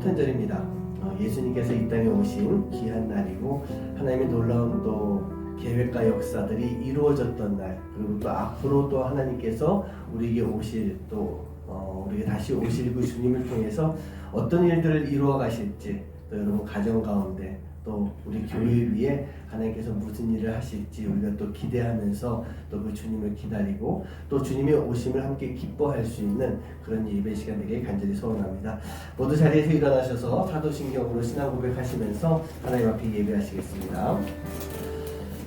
성탄절입니다. 예수님께서 이 땅에 오신 귀한 날이고 하나님의 놀라운 또 계획과 역사들이 이루어졌던 날, 그리고 또 앞으로 또 하나님께서 우리에게 오실 또 우리에게 다시 오실 그 주님을 통해서 어떤 일들을 이루어 가실지, 또 여러분 가정 가운데 또 우리 교회 위에 하나님께서 무슨 일을 하실지 우리가 또 기대하면서 또 그 주님을 기다리고 또 주님의 오심을 함께 기뻐할 수 있는 그런 예배 시간 되길 간절히 소원합니다. 모두 자리에서 일어나셔서 사도신경으로 신앙 고백하시면서 하나님 앞에 예배하시겠습니다.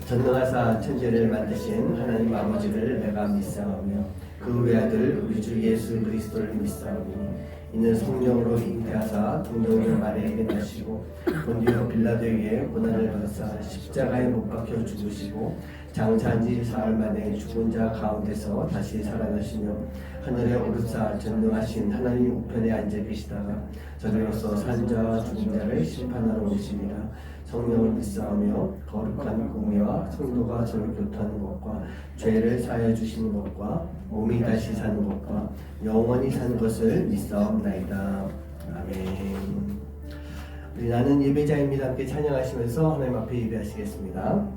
전능하사 천지를 만드신 하나님 아버지를 내가 믿사오며 그 외아들 우리 주 예수 그리스도를 믿사오니 이는 성령으로 잉태하사 동정녀 마리아에게 나시고 본디오 빌라도에게 고난을 받으사 십자가에 못 박혀 죽으시고 장사한 지 사흘 만에 죽은 자 가운데서 다시 살아나시며 하늘에 오르사 전능하신 하나님 우편에 앉아 계시다가 저리로서 산 자와 죽은 자를 심판하러 오시니라. 성령을 믿사오며 거룩한 공의와 성도가 서로 교통하는 것과 죄를 사하여 주시는 것과 몸이 다시 사는 것과 영원히 사는 것을 믿사옵나이다. 아멘. 우리 나는 예배자입니다. 함께 찬양하시면서 하나님 앞에 예배하시겠습니다.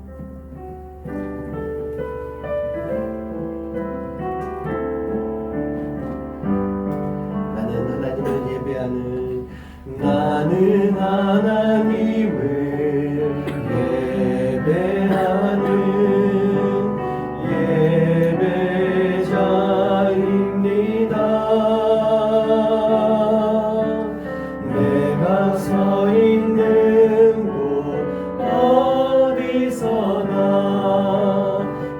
나는 하나님을 예배하는 나는 하나님을 예배하는 예배자입니다. 내가 서 있는 곳 어디서나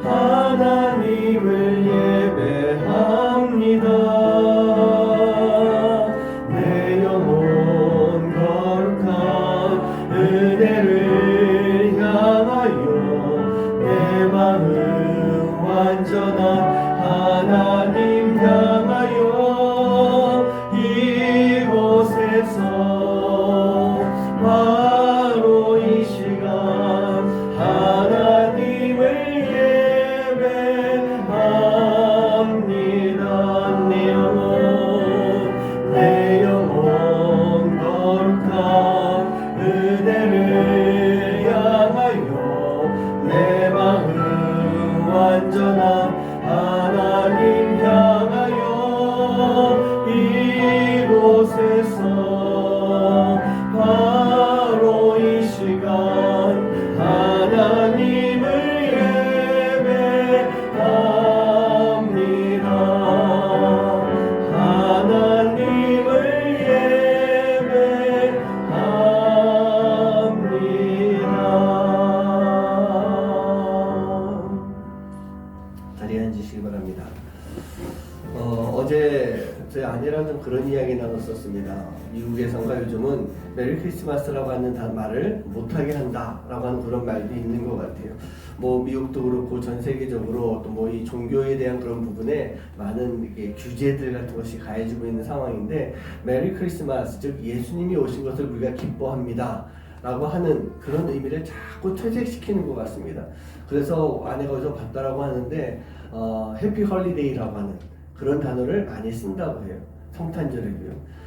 하나님을 예배합니다. 내 영혼 거룩한 은혜를 향하여 내 마음 완전한 하나님 향하여 이곳에서 바로 이 시간 하나님을 예배합니다. 내 영혼 거룩한 은혜를 향하여 내 마음 완전한 하나님 향하여 이곳에서 바로 이 시간 하나님을 예배합니다. 하나님을 예배합니다. 자리에 앉으시기 바랍니다. 어제 저희 아내랑 좀 그런 이야기 나눴었습니다. 미국에선가 요즘은 메리 크리스마스라고 하는 말을 못하게 한다라고 하는 그런 말도 있는 것 같아요. 뭐 미국도 그렇고 전 세계적으로 또 뭐 이 종교에 대한 그런 부분에 많은 이렇게 규제들 같은 것이 가해지고 있는 상황인데, 메리 크리스마스, 즉 예수님이 오신 것을 우리가 기뻐합니다 라고 하는 그런 의미를 자꾸 퇴색시키는 것 같습니다. 그래서 아내가 어디서 봤다라고 하는데 해피 헐리데이라고 하는 그런 단어를 많이 쓴다고 해요. 성탄절이고요.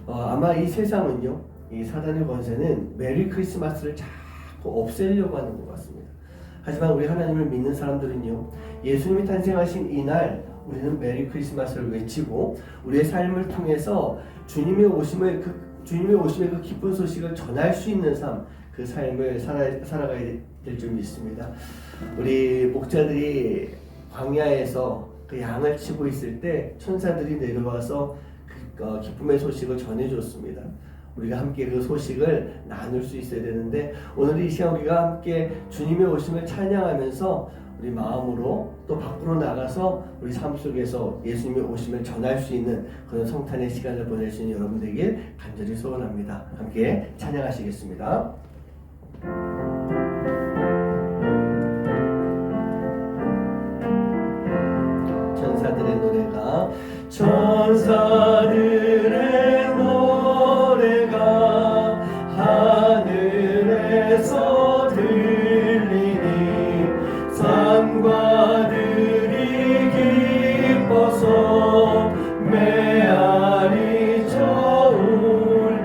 아마 이 세상은요, 이 사단의 권세는 메리 크리스마스를 자꾸 없애려고 하는 것 같습니다. 하지만 우리 하나님을 믿는 사람들은요, 예수님이 탄생하신 이날 우리는 메리 크리스마스를 외치고 우리의 삶을 통해서 주님의 오심의 그 기쁜 소식을 전할 수 있는 삶, 그 삶을 살아가야 될 줄 믿습니다. 우리 목자들이 광야에서 그 양을 치고 있을 때 천사들이 내려와서 그 기쁨의 소식을 전해줬습니다. 우리가 함께 그 소식을 나눌 수 있어야 되는데, 오늘 이 시간 우리가 함께 주님의 오심을 찬양하면서 우리 마음으로 또 밖으로 나가서 우리 삶 속에서 예수님의 오심을 전할 수 있는 그런 성탄의 시간을 보낼 수 있는 여러분 되길 간절히 소원합니다. 함께 찬양하시겠습니다. 천사들의 노래가 천사들의 노래가 하늘에서 들리니 산과 들이 기뻐서 메아리 저울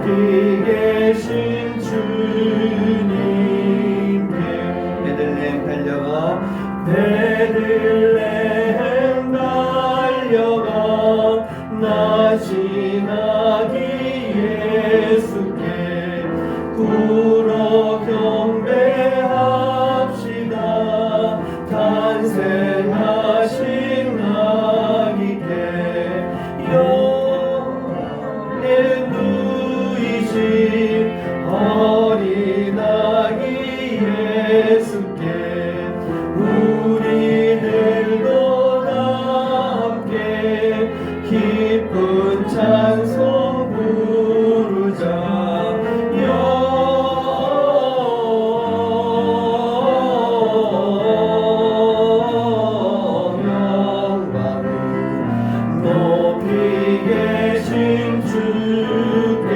높이 계신 주님께 베들레헴 달려가 베들레헴 달려가 나시나기 예수께 굴어 경배합시다. 탄생하신 아기께 영에 누이신 어린 아기 예수께 우리들도 다 함께 기쁜 찬송 부르자. 영광은 높이 계신 주께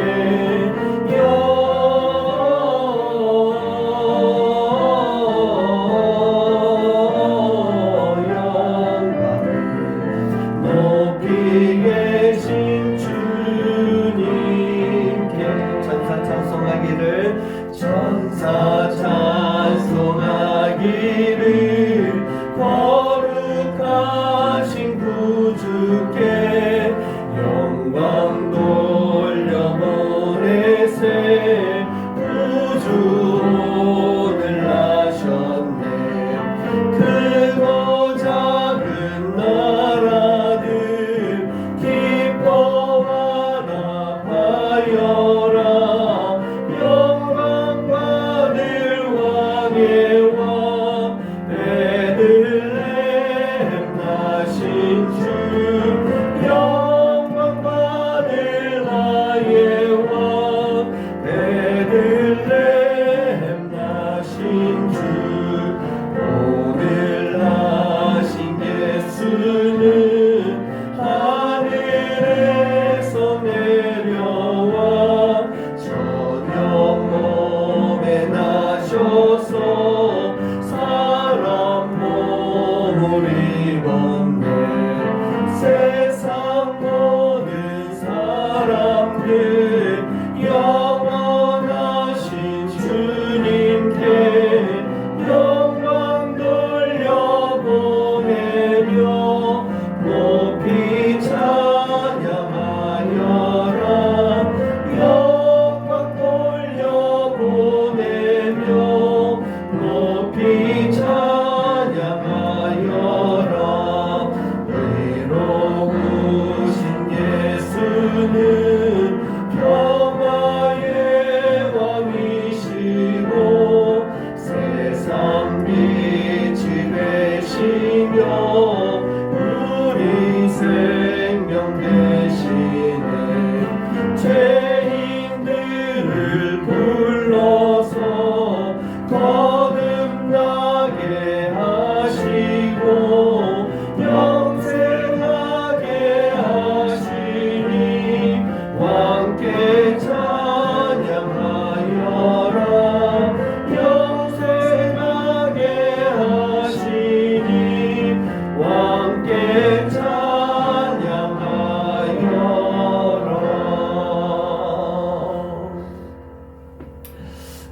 높이 계신 주님께 천사 찬송하기를 천사 찬송하기를 거룩하신 구주께 영광 돌려보내세. 구주오늘 나셨네. 크고 작은 나라들 기뻐하라 하여라. 영광 받을 왕의 왕 베들레헴 나신 주. 영광 받을 나의 왕 베들레헴 나신 주. 오늘 나신 예수는 하늘에서 내려와 저녁 몸에 나셔서 사람 몸을 입었네. 세상 모든 사람들 영원하신 주님께 영광 돌려보내며 높이 찬양하여라. 영광 돌려보내며 높이 찬양하여라. 의로우신 예수는 평화의 왕이시고 세상 빛이 되시며 우리 생명 되시네. 죄인들을 불러서 거듭나게 하시고 영생하게 하시니 왕께 찬양하여라. 영생하게 하시니 왕께 찬양하여라.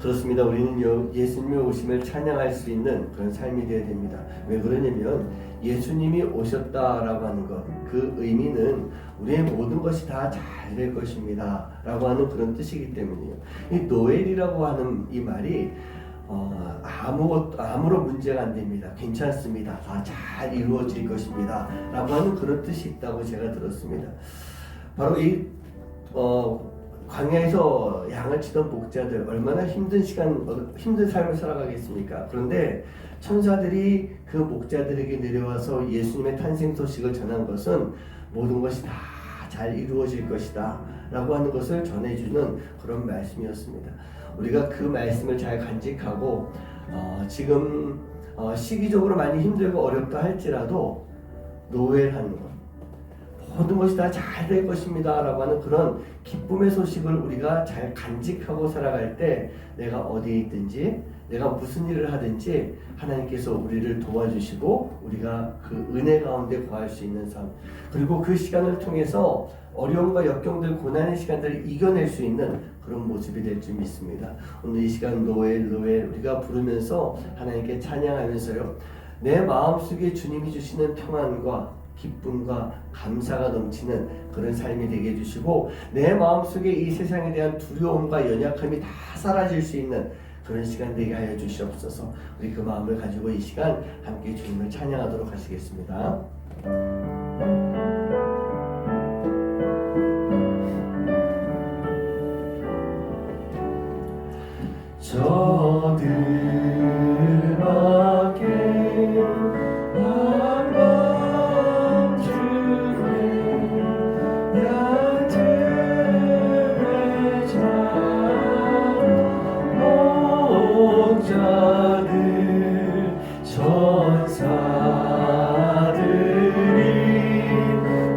그렇습니다. 우리는 예수님의 오심을 찬양할 수 있는 그런 삶이 되어야 됩니다. 왜 그러냐면 예수님이 오셨다라고 하는 것, 그 의미는 우리의 모든 것이 다 잘 될 것입니다 라고 하는 그런 뜻이기 때문이에요. 이 노엘이라고 하는 이 말이 아무런 문제가 안 됩니다. 괜찮습니다. 다 잘 이루어질 것입니다 라고 하는 그런 뜻이 있다고 제가 들었습니다. 바로 이 광야에서 양을 치던 목자들 얼마나 힘든 삶을 살아가겠습니까? 그런데 천사들이 그 목자들에게 내려와서 예수님의 탄생 소식을 전한 것은 모든 것이 다 잘 이루어질 것이다 라고 하는 것을 전해주는 그런 말씀이었습니다. 우리가 그 말씀을 잘 간직하고 지금 시기적으로 많이 힘들고 어렵다 할지라도 노엘하는 것, 모든 것이 다 잘 될 것입니다 라고 하는 그런 기쁨의 소식을 우리가 잘 간직하고 살아갈 때 내가 어디에 있든지 내가 무슨 일을 하든지 하나님께서 우리를 도와주시고 우리가 그 은혜 가운데 거할 수 있는 삶, 그리고 그 시간을 통해서 어려움과 역경들, 고난의 시간들을 이겨낼 수 있는 그런 모습이 될 줄 믿습니다. 오늘 이 시간 노엘 우리가 부르면서 하나님께 찬양하면서요, 내 마음속에 주님이 주시는 평안과 기쁨과 감사가 넘치는 그런 삶이 되게 해주시고, 내 마음속에 이 세상에 대한 두려움과 연약함이 다 사라질 수 있는 그런 시간 되게 하여 주시옵소서. 우리 그 마음을 가지고 이 시간 함께 주님을 찬양하도록 하시겠습니다. 저들밖에 한밤 중에 양들의 자 목자들 천사들이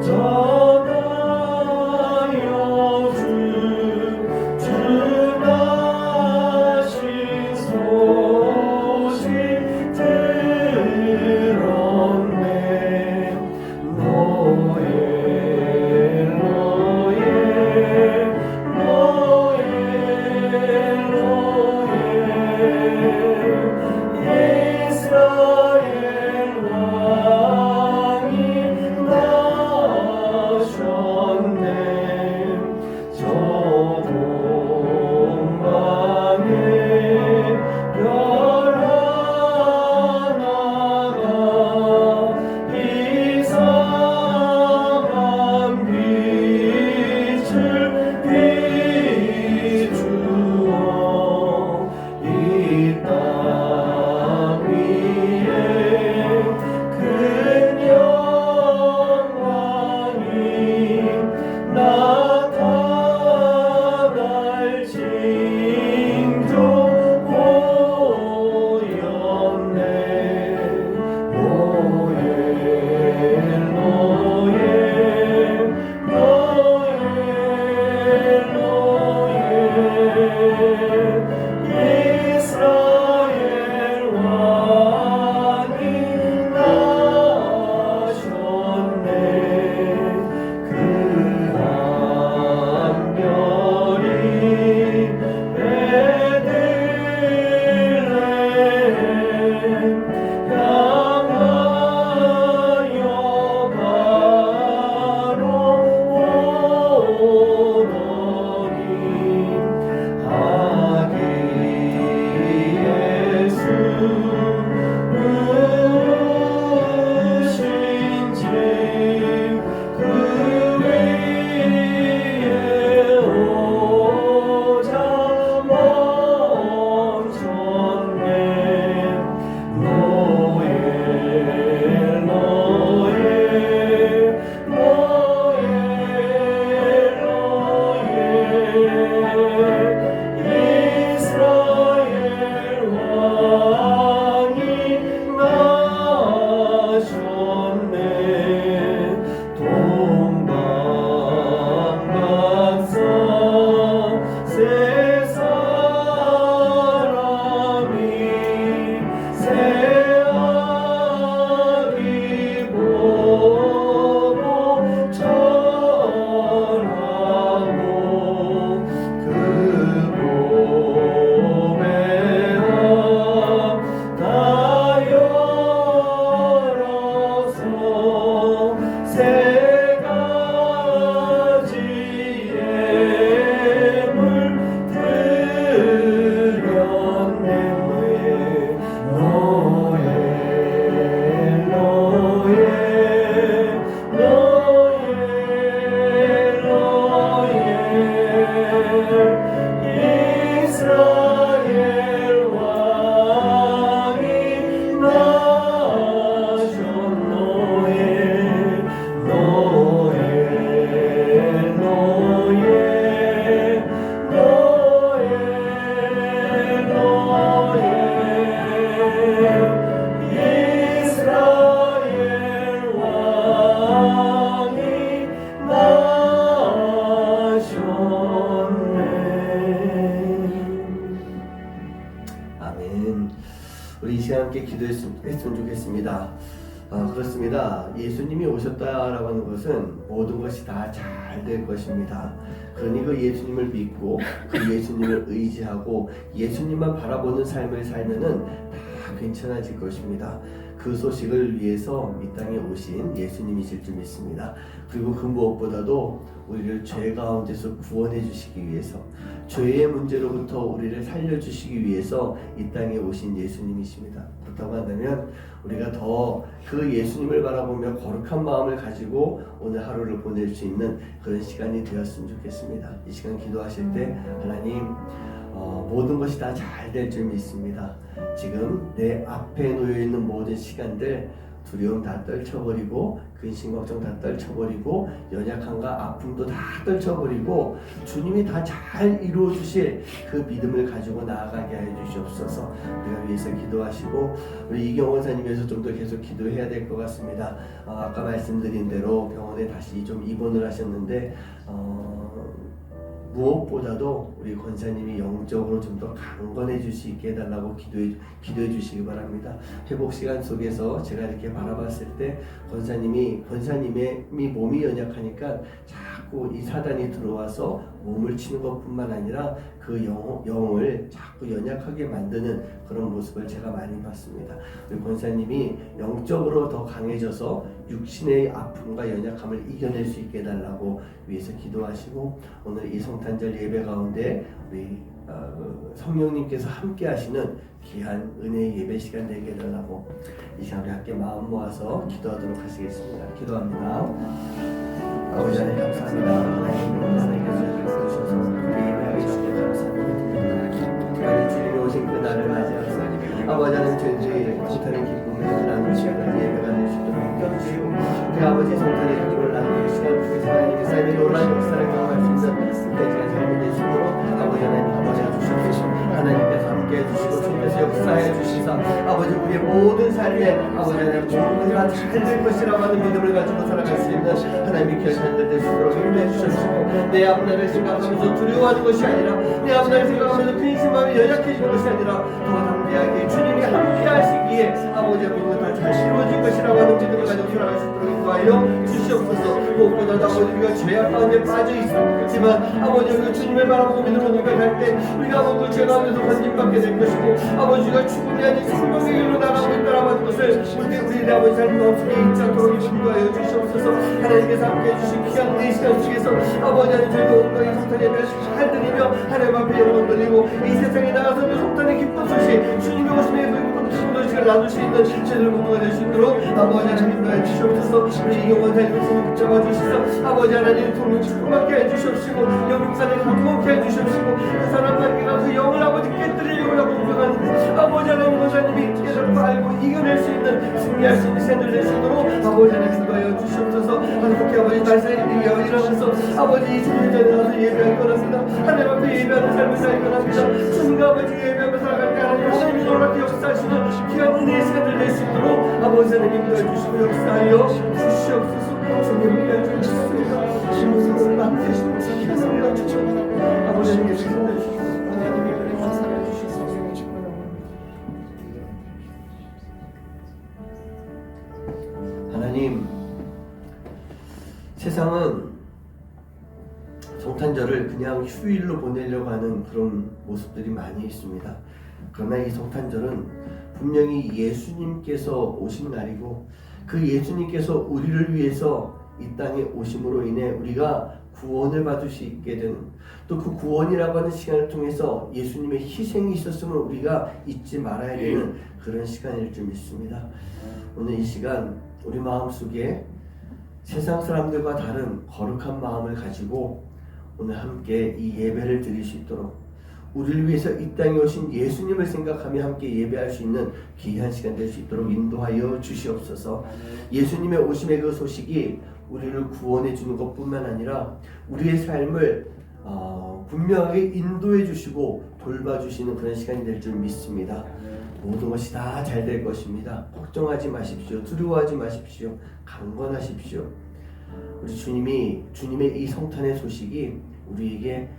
전하여 주 나신 소식 들었네. 노예 이스라엘 왕이 나셨네. 저 동방에 별 하나가 이상한 빛을 비추어 이 땅 위에 큰 영광이 나타날 징조 보였네. 이스라엘 왕이 나셨네. 그 한별이 베들레헴 향하여 바로 오더니 아기 예수 누구신지 그 위에 오자 멈췄네. 노예 이스라엘 왕이 나셨네. 동방박사 세 사람이 새 아기 보고 절하고 그 몸에 다 열어서 세 가지 예물 드렸네. 노예 이스라엘 왕이 나셨노예. 이스라엘 왕이 나셨네. 아멘. 우리 이 시간 함께 기도했으면 좋겠습니다. 그렇습니다. 예수님이 오셨다라고 하는 것은 모든 것이 다 잘 될 것입니다. 그러니 그 예수님을 믿고 그 예수님을 의지하고 예수님만 바라보는 삶을 살면은 다 괜찮아질 것입니다. 그 소식을 위해서 이 땅에 오신 예수님이실 줄 믿습니다. 그리고 그 무엇보다도 우리를 죄 가운데서 구원해 주시기 위해서, 죄의 문제로부터 우리를 살려주시기 위해서 이 땅에 오신 예수님이십니다. 그렇다고 한다면 우리가 더 그 예수님을 바라보며 거룩한 마음을 가지고 오늘 하루를 보낼 수 있는 그런 시간이 되었으면 좋겠습니다. 이 시간 기도하실 때 하나님, 모든 것이 다 잘 될 줄 믿습니다. 지금 내 앞에 놓여있는 모든 시간들, 두려움 다 떨쳐버리고 근심 걱정 다 떨쳐버리고 연약함과 아픔도 다 떨쳐버리고 주님이 다 잘 이루어 주실 그 믿음을 가지고 나아가게 하여 주시옵소서. 우리가 위해서 기도하시고 우리 이경원 사님께서 좀 더 계속 기도해야 될 것 같습니다. 아까 말씀드린 대로 병원에 다시 좀 입원을 하셨는데 무엇보다도 우리 권사님이 영적으로 좀 더 강건해질 수 있게 해달라고 기도해 주시기 바랍니다. 회복 시간 속에서 제가 이렇게 바라봤을 때 권사님의 몸이 연약하니까 자꾸 이 사단이 들어와서 몸을 치는 것뿐만 아니라 그 영을 자꾸 연약하게 만드는 그런 모습을 제가 많이 봤습니다. 우리 권사님이 영적으로 더 강해져서 육신의 아픔과 연약함을 이겨낼 수 있게 해달라고 위해서 기도하시고, 오늘 이 성탄절 예배 가운데 우리 성령님께서 함께 하시는 귀한 은혜의 예배 시간 되게 해달라고 이 시간 우리 함께 마음 모아서 기도하도록 하시겠습니다. 기도합니다. 아버지 하나님 감사합니다. 하나님께서 주셔서 예배하게 주시니 감사합니다. 특별히 주님이 오신 그날을 맞이하사 아버지 하나님 저희들이 성탄의 기쁨을 나누시고 예배가 될 수 있도록 인도하시고, 우리 아버지 성탄의 기쁨을 나누는 시간 중에서 하나님의 삶의 놀라운 역사를 경험할 수 있는 그때의 삶이 되시므로 아버지 하나님 아버지가 주시옵소서. 하나님께서 함께 해주시고 주님께서 역사해 주시사 아버지 우리의 모든 삶에 아버지 하나님 모든 다 잘 될 것이라고 하는 믿음을 가지고 살아갈 수 있는 하나님의 결단들 될 수 있도록 인도해 주시옵시고, 내 앞날을 생각하면서 두려워하는 것이 아니라 내 앞날을 생각하면서 근심하며 연약해지는 것이 아니라 더 담대하게 주님이 함께 하시기에 아버지의 모든 다 잘 이루어질 것이라고 하는 믿음을 가지고 살아갈 수 있도록 인도하여 주시옵소서. 무엇보다도 아버지 우리가 죄악 가운데 빠져 있지만 아버지 우리가 주님을 바라보고 믿음으로 고백할 때 우리가 모두 죄 가운데서 건짐받게 될 것이고 아버지가 죽음이 아닌 생명의 길로 나가고 있다라고 하는 것을 우리 아버지 삶 가운데 잊지 않도록 인도하여 주시옵소서. 하나님께서 함께 해주신 귀한 이 시간 속에서 아버지 하나님 저희도 온전히 성탄 예배를 잘 드리며 하나님 앞에 영광 드리고 이 세상에 나가서도 성탄의 기쁜 소식 주님의 오심에 그 기쁜 소식을 나눌 수 있는 제대로 모두가 될 수 있도록 아버지 하나님 인도해 주시옵소서. 우리 이경원 사님을 붙잡아 주시서 아버지 하나님 통로 축복받게 해주시옵시고 영육산을 강복해 해주시옵시고 그 사람에게가 그 영을 아버지 깨뜨리려고 하고 공격하는데 아버지 하나님 권사님이 깨닫고 알고 이겨낼 수 있는 승리할 수 있는 시간을 낼 수 있도록 아버지 하나님 인도하여 주시옵소서. 하나님께 아버지 날새 일어나서 아버지 이 주님 전에 나서 예배하기 원합니다. 하나님 앞에 예배하는 삶을 살기 원합니다. 주님과 아버지 예배하며 살아갈 때 하나님이 놀랍게 역사하시는 귀한 은혜의 시간을 낼 수 있도록 아버지 하나님 인도해 주시고 역사하여 주시옵소서. 주님을 주시옵소서. 주님을 만드시고 주님을 주시옵소서. 아버지 하나님께 주시옵소서. 하나님, 세상은 성탄절을 그냥 휴일로 보내려고 하는 그런 모습들이 많이 있습니다. 그러나 이 성탄절은 분명히 예수님께서 오신 날이고 그 예수님께서 우리를 위해서 이 땅에 오심으로 인해 우리가 구원을 받을 수 있게 되는, 또 그 구원이라고 하는 시간을 통해서 예수님의 희생이 있었음을 우리가 잊지 말아야 되는 그런 시간일 줄 믿습니다. 오늘 이 시간 우리 마음속에 세상 사람들과 다른 거룩한 마음을 가지고 오늘 함께 이 예배를 드릴 수 있도록, 우리를 위해서 이 땅에 오신 예수님을 생각하며 함께 예배할 수 있는 귀한 시간 될 수 있도록 인도하여 주시옵소서. 예수님의 오심의 그 소식이 우리를 구원해 주는 것뿐만 아니라 우리의 삶을 분명하게 인도해 주시고 돌봐주시는 그런 시간이 될 줄 믿습니다. 모든 것이 다 잘 될 것입니다. 걱정하지 마십시오. 두려워하지 마십시오. 강건하십시오. 우리 주님의 이 성탄의 소식이 우리에게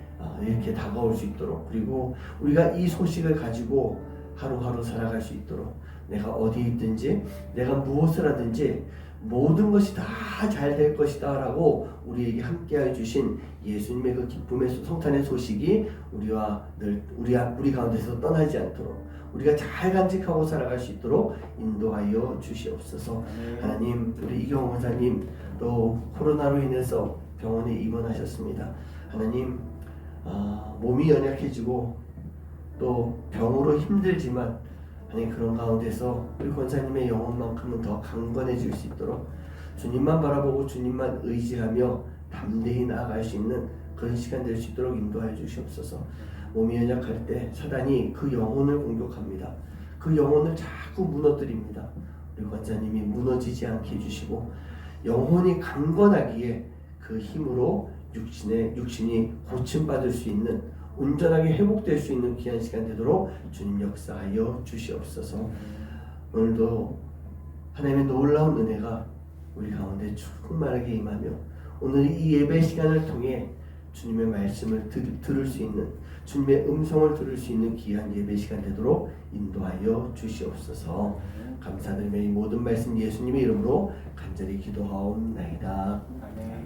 이렇게 다가올 수 있도록, 그리고 우리가 이 소식을 가지고 하루하루 살아갈 수 있도록 내가 어디 있든지 내가 무엇을 하든지 모든 것이 다 잘 될 것이다 라고 우리에게 함께해 주신 예수님의 그 기쁨의 성탄의 소식이 우리 가운데서 떠나지 않도록 우리가 잘 간직하고 살아갈 수 있도록 인도하여 주시옵소서. 하나님, 우리 이경호 원사님 또 코로나로 인해서 병원에 입원하셨습니다. 하나님, 몸이 연약해지고 또 병으로 힘들지만 하나님, 그런 가운데서 우리 권사님의 영혼만큼은 더 강건해질 수 있도록 주님만 바라보고 주님만 의지하며 담대히 나아갈 수 있는 그런 시간 될 수 있도록 인도하여 주시옵소서. 몸이 연약할 때 사단이 그 영혼을 공격합니다. 그 영혼을 자꾸 무너뜨립니다. 우리 권사님이 무너지지 않게 해주시고 영혼이 강건하기에 그 힘으로 육신이 고침받을 수 있는, 온전하게 회복될 수 있는 귀한 시간 되도록 주님 역사하여 주시옵소서. 오늘도 하나님의 놀라운 은혜가 우리 가운데 충만하게 임하며 오늘 이 예배 시간을 통해 주님의 말씀을 들을 수 있는, 주님의 음성을 들을 수 있는 귀한 예배 시간 되도록 인도하여 주시옵소서. 감사드리며 이 모든 말씀 예수님의 이름으로 간절히 기도하옵나이다. 아멘.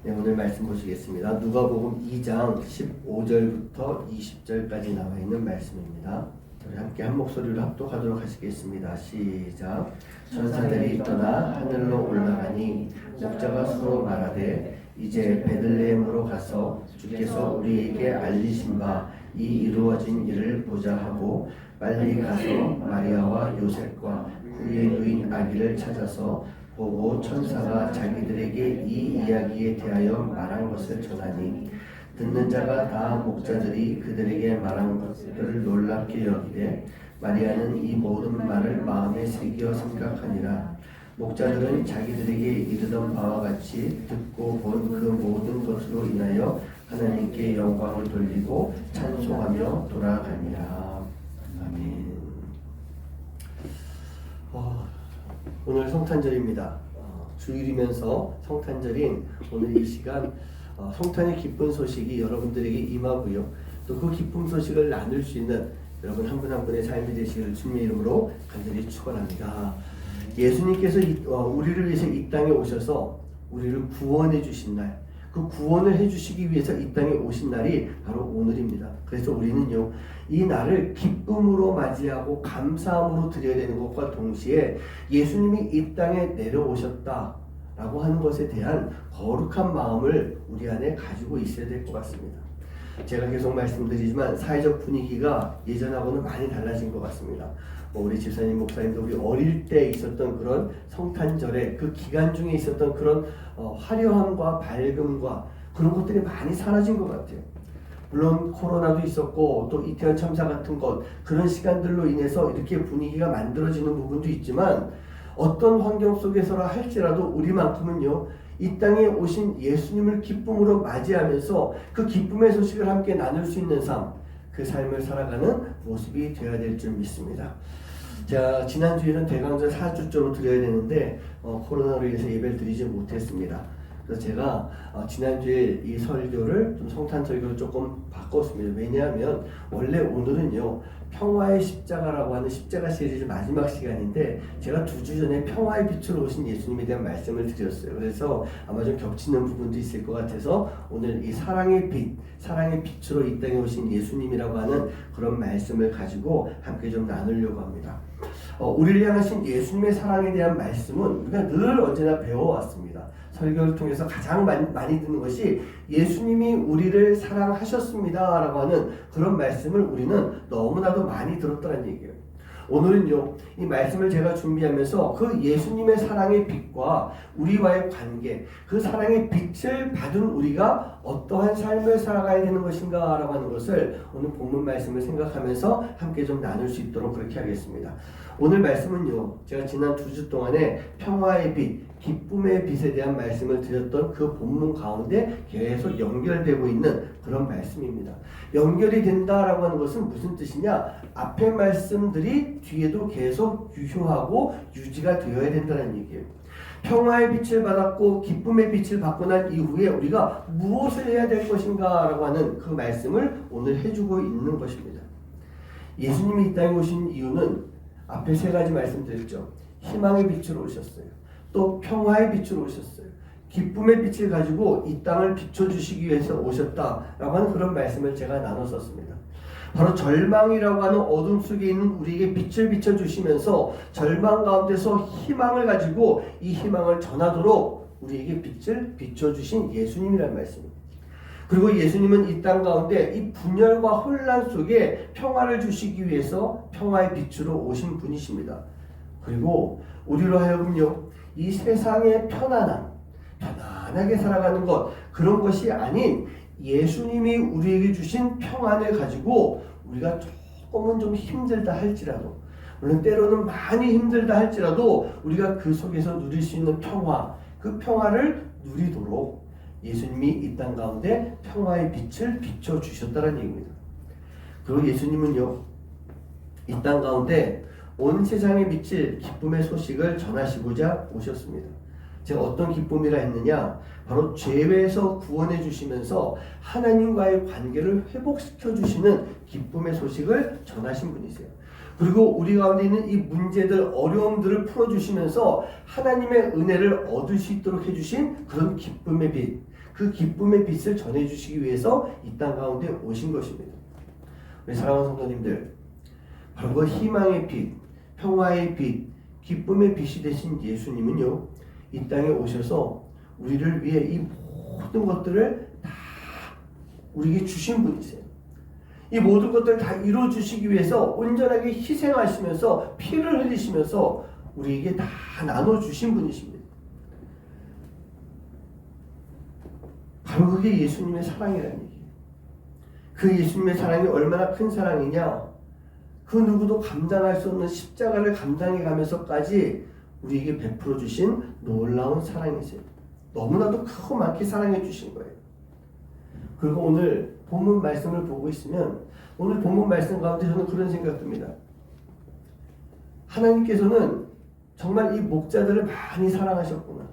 네, 오늘 말씀 보시겠습니다. 누가복음 2장 15절부터 20절까지 나와 있는 말씀입니다. 우리 함께 한 목소리로 합독하도록 하시겠습니다. 시작. 천사들이 떠나 하늘로 올라가니 목자가 서로 말하되 이제 베들레헴으로 가서 주께서 우리에게 알리신 바 이 이루어진 일을 보자 하고 빨리 가서 마리아와 요셉과 그의 누인 아기를 찾아서 보고 천사가 자기들에게 이 이야기에 대하여 말한 것을 전하니 듣는 자가 다 목자들이 그들에게 말한 것들을 놀랍게 여기되 마리아는 이 모든 말을 마음에 새겨 생각하니라. 목자들은 자기들에게 이르던 바와 같이 듣고 본 그 모든 것으로 인하여 하나님께 영광을 돌리고 찬송하며 돌아가니라. 아멘. 오늘 성탄절입니다. 주일이면서 성탄절인 오늘 이 시간 성탄의 기쁜 소식이 여러분들에게 임하고요. 또 그 기쁜 소식을 나눌 수 있는 여러분 한 분 한 분의 삶이 되시기를 주님의 이름으로 간절히 축원합니다. 예수님께서 우리를 위해서 이 땅에 오셔서 우리를 구원해 주신 날, 그 구원을 해주시기 위해서 이 땅에 오신 날이 바로 오늘입니다. 그래서 우리는요, 이 날을 기쁨으로 맞이하고 감사함으로 드려야 되는 것과 동시에 예수님이 이 땅에 내려오셨다라고 하는 것에 대한 거룩한 마음을 우리 안에 가지고 있어야 될 것 같습니다. 제가 계속 말씀드리지만 사회적 분위기가 예전하고는 많이 달라진 것 같습니다. 우리 집사님, 목사님도 우리 어릴 때 있었던 그런 성탄절에 그 기간 중에 있었던 그런 화려함과 밝음과 그런 것들이 많이 사라진 것 같아요. 물론 코로나도 있었고 또 이태원 참사 같은 것, 그런 시간들로 인해서 이렇게 분위기가 만들어지는 부분도 있지만 어떤 환경 속에서라 할지라도 우리만큼은요, 이 땅에 오신 예수님을 기쁨으로 맞이하면서 그 기쁨의 소식을 함께 나눌 수 있는 삶, 그 삶을 살아가는 모습이 되어야 될 줄 믿습니다. 자, 지난주에는 대강절 4주점을 드려야 되는데 코로나로 인해서 예배를 드리지 못했습니다. 그래서 제가 지난주에 이 설교를 좀 성탄 설교를 조금 바꿨습니다. 왜냐하면 원래 오늘은요, 평화의 십자가라고 하는 십자가 시리즈 마지막 시간인데 제가 2주 전에 평화의 빛으로 오신 예수님에 대한 말씀을 드렸어요. 그래서 아마 좀 겹치는 부분도 있을 것 같아서 오늘 이 사랑의 빛, 사랑의 빛으로 이 땅에 오신 예수님이라고 하는 그런 말씀을 가지고 함께 좀 나누려고 합니다. 우리를 향하신 예수님의 사랑에 대한 말씀은 우리가 늘 언제나 배워왔습니다. 설교를 통해서 가장 많이 듣는 것이 예수님이 우리를 사랑하셨습니다 라고 하는 그런 말씀을 우리는 너무나도 많이 들었다는 얘기예요. 오늘은요, 이 말씀을 제가 준비하면서 그 예수님의 사랑의 빛과 우리와의 관계, 그 사랑의 빛을 받은 우리가 어떠한 삶을 살아가야 되는 것인가 라고 하는 것을 오늘 본문 말씀을 생각하면서 함께 좀 나눌 수 있도록 그렇게 하겠습니다. 오늘 말씀은요, 제가 지난 2주 동안에 평화의 빛, 기쁨의 빛에 대한 말씀을 드렸던 그 본문 가운데 계속 연결되고 있는 그런 말씀입니다. 연결이 된다라고 하는 것은 무슨 뜻이냐? 앞의 말씀들이 뒤에도 계속 유효하고 유지가 되어야 된다는 얘기예요. 평화의 빛을 받았고 기쁨의 빛을 받고 난 이후에 우리가 무엇을 해야 될 것인가 라고 하는 그 말씀을 오늘 해주고 있는 것입니다. 예수님이 이 땅에 오신 이유는 앞에 세 가지 말씀드렸죠. 희망의 빛으로 오셨어요. 또 평화의 빛으로 오셨어요. 기쁨의 빛을 가지고 이 땅을 비춰주시기 위해서 오셨다라고 하는 그런 말씀을 제가 나눴었습니다. 바로 절망이라고 하는 어둠 속에 있는 우리에게 빛을 비춰주시면서 절망 가운데서 희망을 가지고 이 희망을 전하도록 우리에게 빛을 비춰주신 예수님이라는 말씀입니다. 그리고 예수님은 이 땅 가운데 이 분열과 혼란 속에 평화를 주시기 위해서 평화의 빛으로 오신 분이십니다. 그리고 우리로 하여금요, 이 세상의 편안하게 살아가는 것, 그런 것이 아닌 예수님이 우리에게 주신 평안을 가지고 우리가 조금은 좀 힘들다 할지라도, 물론 때로는 많이 힘들다 할지라도 우리가 그 속에서 누릴 수 있는 평화, 그 평화를 누리도록 예수님이 이 땅 가운데 평화의 빛을 비춰주셨다는 얘기입니다. 그리고 예수님은요, 이 땅 가운데 온 세상에 미칠 기쁨의 소식을 전하시고자 오셨습니다. 제가 어떤 기쁨이라 했느냐, 바로 죄에서 구원해 주시면서 하나님과의 관계를 회복시켜 주시는 기쁨의 소식을 전하신 분이세요. 그리고 우리 가운데 있는 이 문제들, 어려움들을 풀어주시면서 하나님의 은혜를 얻을 수 있도록 해주신 그런 기쁨의 빛, 그 기쁨의 빛을 전해주시기 위해서 이 땅 가운데 오신 것입니다. 우리 사랑하는 성도님들, 바로 그 희망의 빛, 평화의 빛, 기쁨의 빛이 되신 예수님은요, 이 땅에 오셔서 우리를 위해 이 모든 것들을 다 우리에게 주신 분이세요. 이 모든 것들을 다 이루어주시기 위해서 온전하게 희생하시면서 피를 흘리시면서 우리에게 다 나눠주신 분이십니다. 바로 그게 예수님의 사랑이라는 얘기예요. 그 예수님의 사랑이 얼마나 큰 사랑이냐, 그 누구도 감당할 수 없는 십자가를 감당해 가면서까지 우리에게 베풀어 주신 놀라운 사랑이세요. 너무나도 크고 많게 사랑해 주신 거예요. 그리고 오늘 본문 말씀을 보고 있으면 오늘 본문 말씀 가운데 저는 그런 생각 듭니다. 하나님께서는 정말 이 목자들을 많이 사랑하셨구나.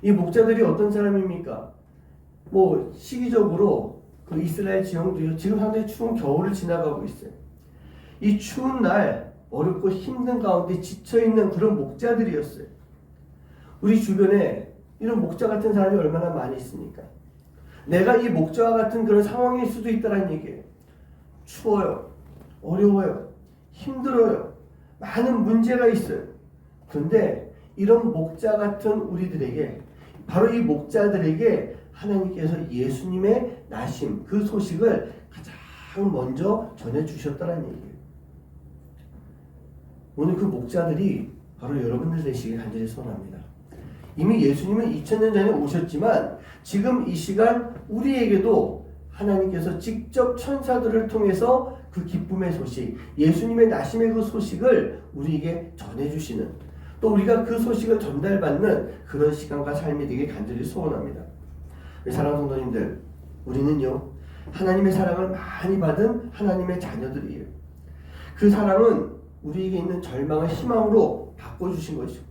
이 목자들이 어떤 사람입니까? 뭐 시기적으로 그 이스라엘 지형도요, 지금 상당히 추운 겨울을 지나가고 있어요. 이 추운 날 어렵고 힘든 가운데 지쳐있는 그런 목자들이었어요. 우리 주변에 이런 목자 같은 사람이 얼마나 많이 있습니까? 내가 이 목자와 같은 그런 상황일 수도 있다는 얘기예요. 추워요. 어려워요. 힘들어요. 많은 문제가 있어요. 그런데 이런 목자 같은 우리들에게, 바로 이 목자들에게 하나님께서 예수님의 나심, 그 소식을 가장 먼저 전해주셨다는 얘기예요. 오늘 그 목자들이 바로 여러분들 되시길 간절히 소원합니다. 이미 예수님은 2000년 전에 오셨지만 지금 이 시간 우리에게도 하나님께서 직접 천사들을 통해서 그 기쁨의 소식, 예수님의 나심의 그 소식을 우리에게 전해주시는, 또 우리가 그 소식을 전달받는 그런 시간과 삶이 되길 간절히 소원합니다. 사랑하는 성도님들, 우리는요, 하나님의 사랑을 많이 받은 하나님의 자녀들이에요. 그 사랑은 우리에게 있는 절망을 희망으로 바꿔주신 것이죠.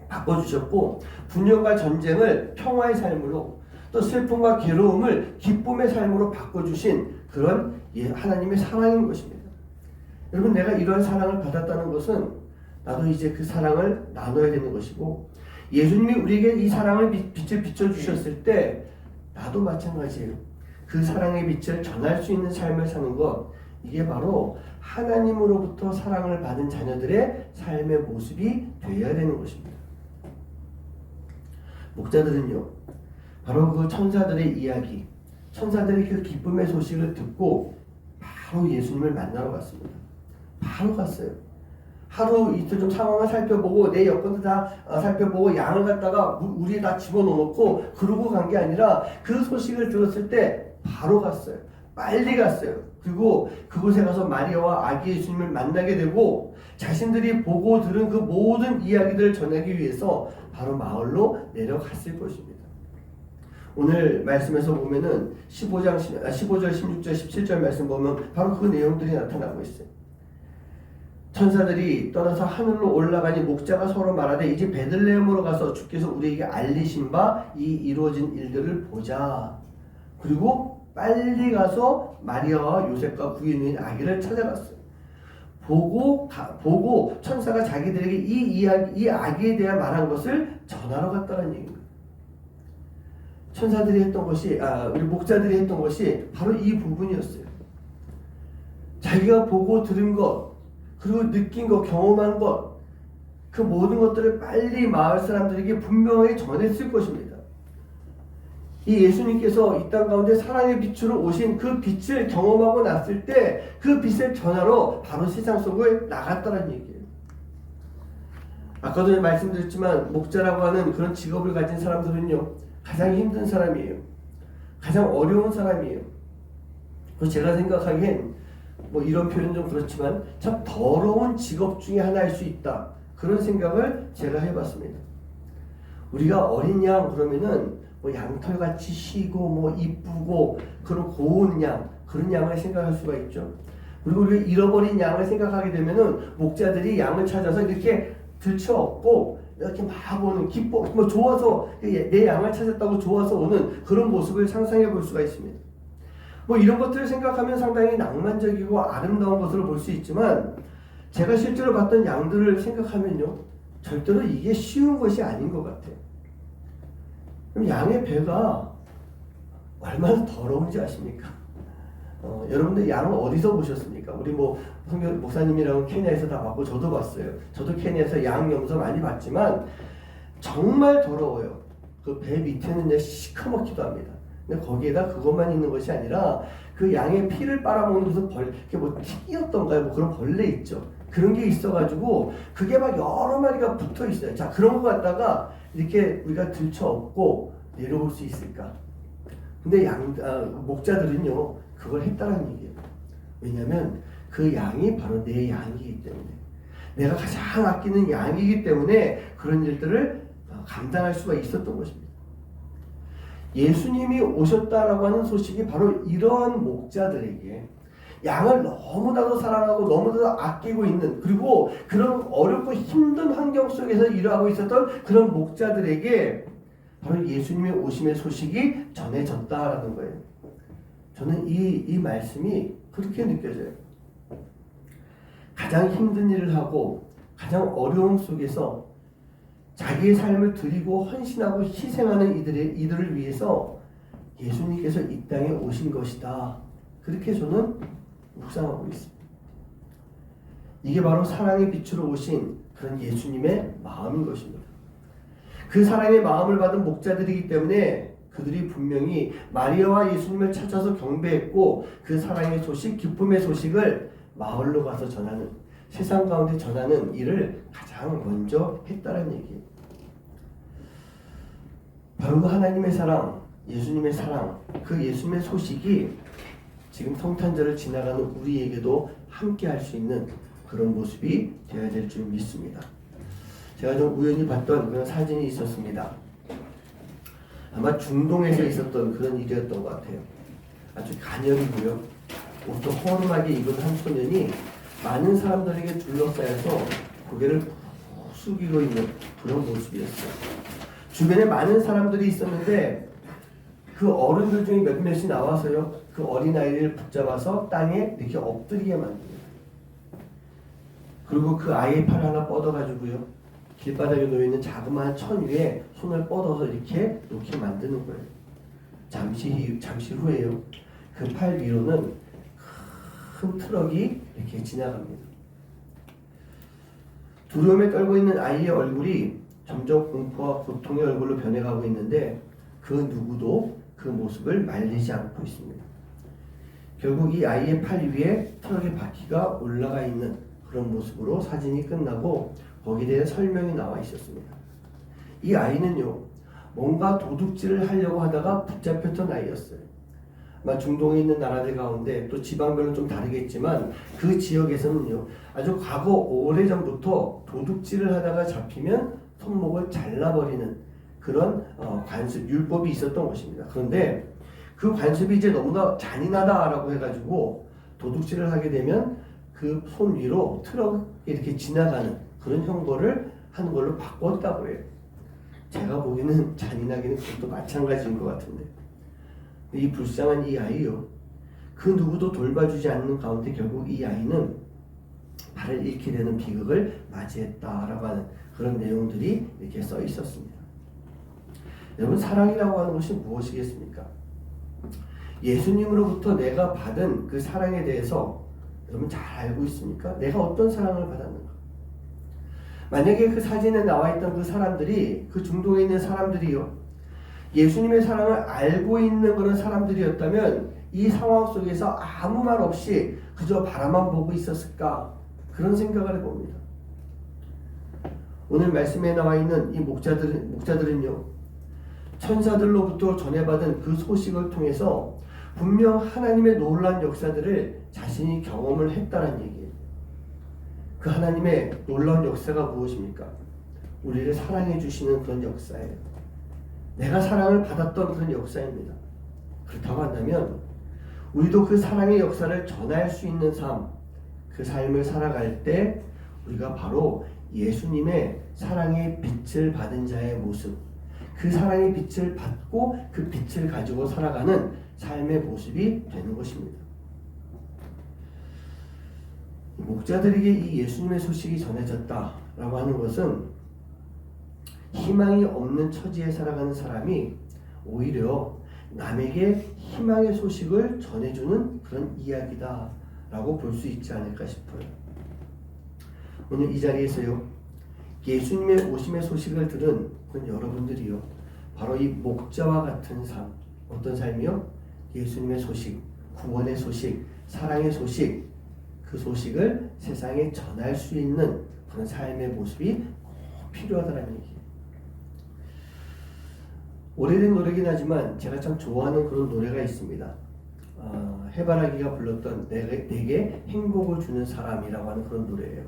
바꿔주셨고, 분열과 전쟁을 평화의 삶으로, 또 슬픔과 괴로움을 기쁨의 삶으로 바꿔주신 그런 하나님의 사랑인 것입니다. 여러분, 내가 이러한 사랑을 받았다는 것은 나도 이제 그 사랑을 나눠야 되는 것이고, 예수님이 우리에게 이 사랑을 빛을 비춰주셨을 때 나도 마찬가지예요. 그 사랑의 빛을 전할 수 있는 삶을 사는 것, 이게 바로 하나님으로부터 사랑을 받은 자녀들의 삶의 모습이 되어야 되는 것입니다. 목자들은요, 바로 그 천사들의 이야기, 천사들의 그 기쁨의 소식을 듣고 바로 예수님을 만나러 갔습니다. 바로 갔어요. 하루 이틀 좀 상황을 살펴보고 내 여건도 다 살펴보고 양을 갖다가 우리에 다 집어넣고 그러고 간 게 아니라 그 소식을 들었을 때 바로 갔어요. 빨리 갔어요. 그리고 그곳에 가서 마리아와 아기 예수님을 만나게 되고 자신들이 보고 들은 그 모든 이야기들을 전하기 위해서 바로 마을로 내려갔을 것입니다. 오늘 말씀에서 보면은 15절, 16절, 17절 말씀 보면 바로 그 내용들이 나타나고 있어요. 천사들이 떠나서 하늘로 올라가니 목자가 서로 말하되 이제 베들레헴으로 가서 주께서 우리에게 알리신 바 이 이루어진 일들을 보자. 그리고 빨리 가서 마리아와 요셉과 구에 있는 아기를 찾아갔어요. 보고 천사가 자기들에게 이 아기에 대한 말한 것을 전하러 갔다는 얘기입니다. 천사들이 했던 것이 우리 목자들이 했던 것이 바로 이 부분이었어요. 자기가 보고 들은 것, 그리고 느낀 것, 경험한 것, 그 모든 것들을 빨리 마을 사람들에게 분명하게 전했을 것입니다. 이 예수님께서 이 땅 가운데 사랑의 빛으로 오신 그 빛을 경험하고 났을 때 그 빛을 전하러 바로 세상 속에 나갔다는 얘기예요. 아까도 말씀드렸지만 목자라고 하는 그런 직업을 가진 사람들은요, 가장 힘든 사람이에요. 가장 어려운 사람이에요. 그래서 제가 생각하기엔 뭐 이런 표현 좀 그렇지만 참 더러운 직업 중에 하나일 수 있다. 그런 생각을 제가 해봤습니다. 우리가 어린 양 그러면은 뭐 양털같이 희고 뭐 이쁘고 그런 고운 양, 그런 양을 생각할 수가 있죠. 그리고 우리가 잃어버린 양을 생각하게 되면은 목자들이 양을 찾아서 이렇게 들쳐업고 이렇게 막 오는 기뻐, 뭐 좋아서 내 양을 찾았다고 좋아서 오는 그런 모습을 상상해 볼 수가 있습니다. 뭐 이런 것들을 생각하면 상당히 낭만적이고 아름다운 것으로 볼 수 있지만 제가 실제로 봤던 양들을 생각하면요, 절대로 이게 쉬운 것이 아닌 것 같아요. 그럼 양의 배가 얼마나 더러운지 아십니까? 여러분들 양을 어디서 보셨습니까? 우리 뭐 성경 목사님이랑 케냐에서 다 봤고 저도 봤어요. 저도 케냐에서 양 염소 많이 봤지만 정말 더러워요. 그 배 밑에는 시커멓기도 합니다. 근데 거기에다 그것만 있는 것이 아니라 그 양의 피를 빨아먹는 무슨 이렇게 뭐 튀기였던가요? 뭐 그런 벌레 있죠. 그런 게 있어가지고 그게 막 여러 마리가 붙어 있어요. 자, 그런 거 갖다가 이렇게 우리가 들쳐업고 내려올 수 있을까? 근데 목자들은요, 그걸 했다는 얘기예요. 왜냐하면 그 양이 바로 내 양이기 때문에, 내가 가장 아끼는 양이기 때문에 그런 일들을 감당할 수가 있었던 것입니다. 예수님이 오셨다라고 하는 소식이 바로 이러한 목자들에게 양을 너무나도 사랑하고 너무나도 아끼고 있는, 그리고 그런 어렵고 힘든 환경 속에서 일하고 있었던 그런 목자들에게 바로 예수님의 오심의 소식이 전해졌다라는 거예요. 저는 이 말씀이 그렇게 느껴져요. 가장 힘든 일을 하고 가장 어려움 속에서 자기의 삶을 드리고 헌신하고 희생하는 이들을 위해서 예수님께서 이 땅에 오신 것이다. 그렇게 저는 묵상하고 있습니다. 이게 바로 사랑의 빛으로 오신 그런 예수님의 마음인 것입니다. 그 사랑의 마음을 받은 목자들이기 때문에 그들이 분명히 마리아와 예수님을 찾아서 경배했고 그 사랑의 소식, 기쁨의 소식을 마을로 가서 전하는, 세상 가운데 전하는 일을 가장 먼저 했다는 얘기예요. 바로 그 하나님의 사랑, 예수님의 사랑, 그 예수님의 소식이 지금 성탄절을 지나가는 우리에게도 함께 할 수 있는 그런 모습이 되어야 될 줄 믿습니다. 제가 좀 우연히 봤던 그런 사진이 있었습니다. 아마 중동에서 있었던 그런 일이었던 것 같아요. 아주 가녀리고요. 옷도 허름하게 입은 한 소년이 많은 사람들에게 둘러싸여서 고개를 숙이고 있는 그런 모습이었어요. 주변에 많은 사람들이 있었는데 그 어른들 중에 몇몇이 나와서요, 그 어린아이를 붙잡아서 땅에 이렇게 엎드리게 만듭니다. 그리고 그 아이의 팔 하나 뻗어가지고요, 길바닥에 놓여있는 자그마한 천 위에 손을 뻗어서 이렇게 놓게 만드는 거예요. 잠시 후에요, 그 팔 위로는 큰 트럭이 이렇게 지나갑니다. 두려움에 떨고 있는 아이의 얼굴이 점점 공포와 고통의 얼굴로 변해가고 있는데 그 누구도 그 모습을 말리지 않고 있습니다. 결국 이 아이의 팔 위에 트럭의 바퀴가 올라가 있는 그런 모습으로 사진이 끝나고 거기에 대한 설명이 나와 있었습니다. 이 아이는요, 뭔가 도둑질을 하려고 하다가 붙잡혔던 아이였어요. 아마 중동에 있는 나라들 가운데 또 지방별로 좀 다르겠지만 그 지역에서는요, 아주 과거 오래전부터 도둑질을 하다가 잡히면 손목을 잘라버리는 그런 관습, 율법이 있었던 것입니다. 그런데 그 관습이 이제 너무나 잔인하다라고 해가지고 도둑질을 하게 되면 그 손 위로 트럭 이렇게 지나가는 그런 형벌을 하는 걸로 바꿨다고 해요. 제가 보기에는 잔인하기는 그것도 마찬가지인 것 같은데, 이 불쌍한 이 아이요, 그 누구도 돌봐주지 않는 가운데 결국 이 아이는 발을 잃게 되는 비극을 맞이했다라고 하는 그런 내용들이 이렇게 써 있었습니다. 여러분, 사랑이라고 하는 것이 무엇이겠습니까? 예수님으로부터 내가 받은 그 사랑에 대해서 여러분 잘 알고 있습니까? 내가 어떤 사랑을 받았는가? 만약에 그 사진에 나와 있던 그 사람들이, 그 중동에 있는 사람들이요, 예수님의 사랑을 알고 있는 그런 사람들이었다면 이 상황 속에서 아무 말 없이 그저 바라만 보고 있었을까? 그런 생각을 해봅니다. 오늘 말씀에 나와 있는 이 목자들은요, 천사들로부터 전해받은 그 소식을 통해서 분명 하나님의 놀라운 역사들을 자신이 경험을 했다는 얘기예요. 그 하나님의 놀라운 역사가 무엇입니까? 우리를 사랑해 주시는 그런 역사예요. 내가 사랑을 받았던 그런 역사입니다. 그렇다고 한다면 우리도 그 사랑의 역사를 전할 수 있는 삶, 그 삶을 살아갈 때 우리가 바로 예수님의 사랑의 빛을 받은 자의 모습, 그 사랑의 빛을 받고 그 빛을 가지고 살아가는 삶의 모습이 되는 것입니다. 목자들에게 이 예수님의 소식이 전해졌다라고 하는 것은 희망이 없는 처지에 살아가는 사람이 오히려 남에게 희망의 소식을 전해주는 그런 이야기다라고 볼 수 있지 않을까 싶어요. 오늘 이 자리에서요, 예수님의 오심의 소식을 들은 그런 여러분들이요, 바로 이 목자와 같은 삶, 어떤 삶이요? 예수님의 소식, 구원의 소식, 사랑의 소식, 그 소식을 세상에 전할 수 있는 그런 삶의 모습이 꼭 필요하다는 얘기예요. 오래된 노래긴 하지만 제가 참 좋아하는 그런 노래가 있습니다. 해바라기가 불렀던 내게 행복을 주는 사람이라고 하는 그런 노래예요.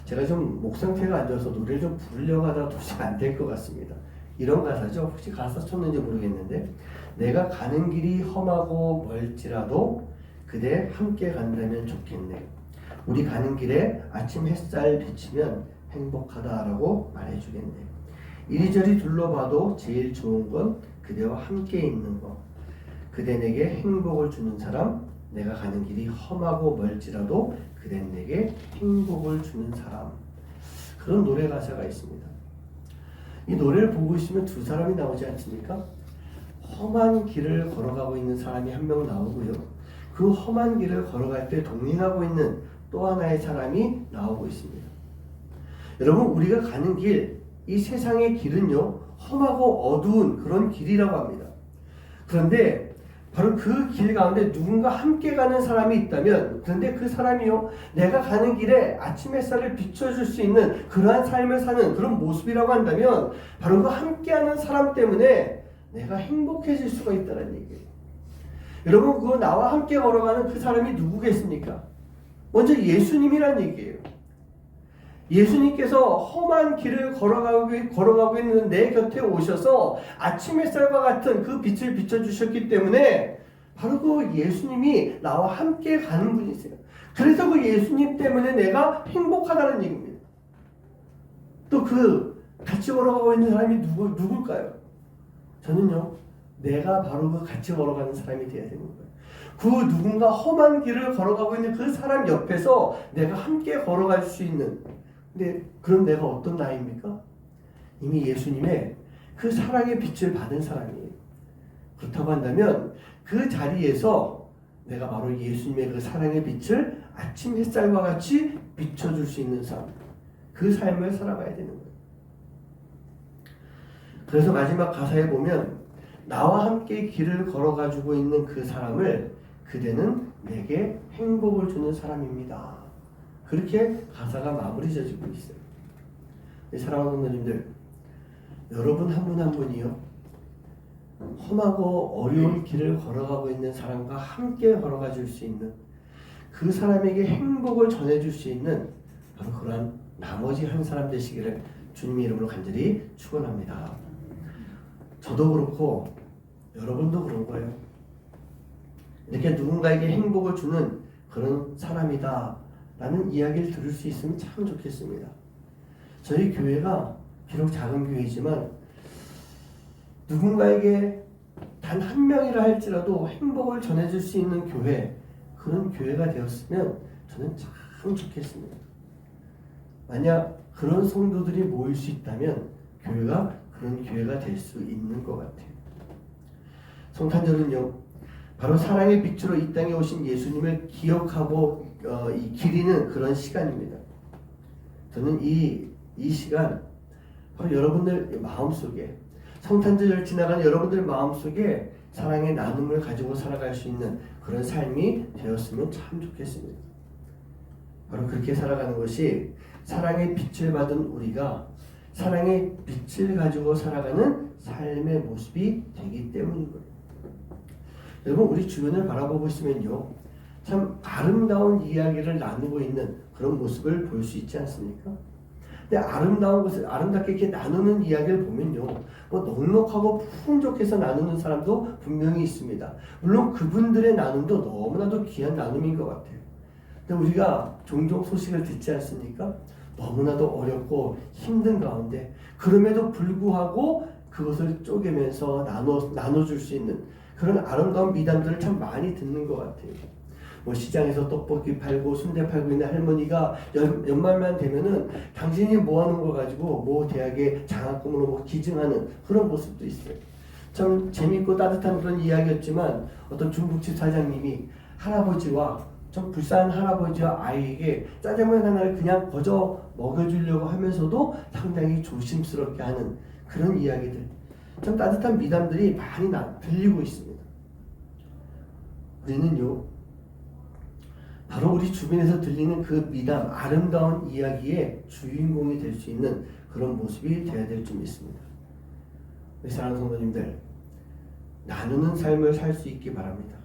제가 좀 목 상태가 안 좋아서 노래를 좀 부르려고 하다가 도저히 안 될 것 같습니다. 이런 가사죠. 혹시 가사 쳤는지 모르겠는데, 내가 가는 길이 험하고 멀지라도 그대 함께 간다면 좋겠네. 우리 가는 길에 아침 햇살 비치면 행복하다라고 말해주겠네. 이리저리 둘러봐도 제일 좋은 건 그대와 함께 있는 것. 그대 내게 행복을 주는 사람, 내가 가는 길이 험하고 멀지라도 그대 내게 행복을 주는 사람. 그런 노래 가사가 있습니다. 이 노래를 보고 있으면 두 사람이 나오지 않습니까? 험한 길을 걸어가고 있는 사람이 한 명 나오고요, 그 험한 길을 걸어갈 때 동행하고 있는 또 하나의 사람이 나오고 있습니다. 여러분, 우리가 가는 길, 이 세상의 길은요, 험하고 어두운 그런 길이라고 합니다. 그런데 바로 그 길 가운데 누군가 함께 가는 사람이 있다면, 그런데 그 사람이요, 내가 가는 길에 아침 햇살을 비춰줄 수 있는 그러한 삶을 사는 그런 모습이라고 한다면, 바로 그 함께하는 사람 때문에 내가 행복해질 수가 있다는 얘기예요. 여러분, 그 나와 함께 걸어가는 그 사람이 누구겠습니까? 먼저 예수님이란 얘기예요. 예수님께서 험한 길을 걸어가고 있는 내 곁에 오셔서 아침 햇살과 같은 그 빛을 비춰주셨기 때문에 바로 그 예수님이 나와 함께 가는 분이세요. 그래서 그 예수님 때문에 내가 행복하다는 얘기입니다. 또 그 같이 걸어가고 있는 사람이 누굴까요? 저는요, 내가 바로 그 같이 걸어가는 사람이 되어야 되는 거예요. 그 누군가 험한 길을 걸어가고 있는 그 사람 옆에서 내가 함께 걸어갈 수 있는, 근데 그럼 내가 어떤 나이입니까? 이미 예수님의 그 사랑의 빛을 받은 사람이에요. 그렇다고 한다면 그 자리에서 내가 바로 예수님의 그 사랑의 빛을 아침 햇살과 같이 비춰줄 수 있는 삶, 그 삶을 살아가야 되는 거예요. 그래서 마지막 가사에 보면 나와 함께 길을 걸어가지고 있는 그 사람을 그대는 내게 행복을 주는 사람입니다. 그렇게 가사가 마무리 져지고 있어요. 사랑하는 성도님들, 여러분 한 분 한 분이요, 험하고 어려운 길을 걸어가고 있는 사람과 함께 걸어가 줄 수 있는, 그 사람에게 행복을 전해줄 수 있는 바로 그러한 나머지 한 사람 되시기를 주님의 이름으로 간절히 축원합니다. 저도 그렇고 여러분도 그런 거예요. 이렇게 누군가에게 행복을 주는 그런 사람이다 라는 이야기를 들을 수 있으면 참 좋겠습니다. 저희 교회가 비록 작은 교회지만 누군가에게 단 한 명이라 할지라도 행복을 전해줄 수 있는 교회, 그런 교회가 되었으면 저는 참 좋겠습니다. 만약 그런 성도들이 모일 수 있다면 교회가 그런 교회가 될 수 있는 것 같아요. 성탄절은요, 바로 사랑의 빛으로 이 땅에 오신 예수님을 기억하고 기리는 그런 시간입니다. 저는 이 시간 바로 여러분들 마음속에, 성탄절 지나간 여러분들 마음속에 사랑의 나눔을 가지고 살아갈 수 있는 그런 삶이 되었으면 참 좋겠습니다. 바로 그렇게 살아가는 것이 사랑의 빛을 받은 우리가 사랑의 빛을 가지고 살아가는 삶의 모습이 되기 때문인 거예요. 여러분, 우리 주변을 바라보고 있으면요, 참 아름다운 이야기를 나누고 있는 그런 모습을 볼 수 있지 않습니까? 근데 아름다운 것을 아름답게 이렇게 나누는 이야기를 보면요, 뭐 넉넉하고 풍족해서 나누는 사람도 분명히 있습니다. 물론 그분들의 나눔도 너무나도 귀한 나눔인 것 같아요. 근데 우리가 종종 소식을 듣지 않습니까? 너무나도 어렵고 힘든 가운데 그럼에도 불구하고 그것을 쪼개면서 나눠줄 수 있는 그런 아름다운 미담들을 참 많이 듣는 것 같아요. 뭐 시장에서 떡볶이 팔고 순대 팔고 있는 할머니가 연말만 되면은 당신이 모아놓은 거 가지고 뭐 대학에 장학금으로 뭐 기증하는 그런 모습도 있어요. 참 재밌고 따뜻한 그런 이야기였지만 어떤 중국집 사장님이 할아버지와 좀 불쌍한 할아버지와 아이에게 짜장면 하나를 그냥 거저 먹여주려고 하면서도 상당히 조심스럽게 하는 그런 이야기들, 참 따뜻한 미담들이 많이 들리고 있습니다. 우리는요, 바로 우리 주변에서 들리는 그 미담, 아름다운 이야기의 주인공이 될 수 있는 그런 모습이 되어야 될 줄 믿습니다. 우리 사랑하는 성도님들, 나누는 삶을 살 수 있기 바랍니다.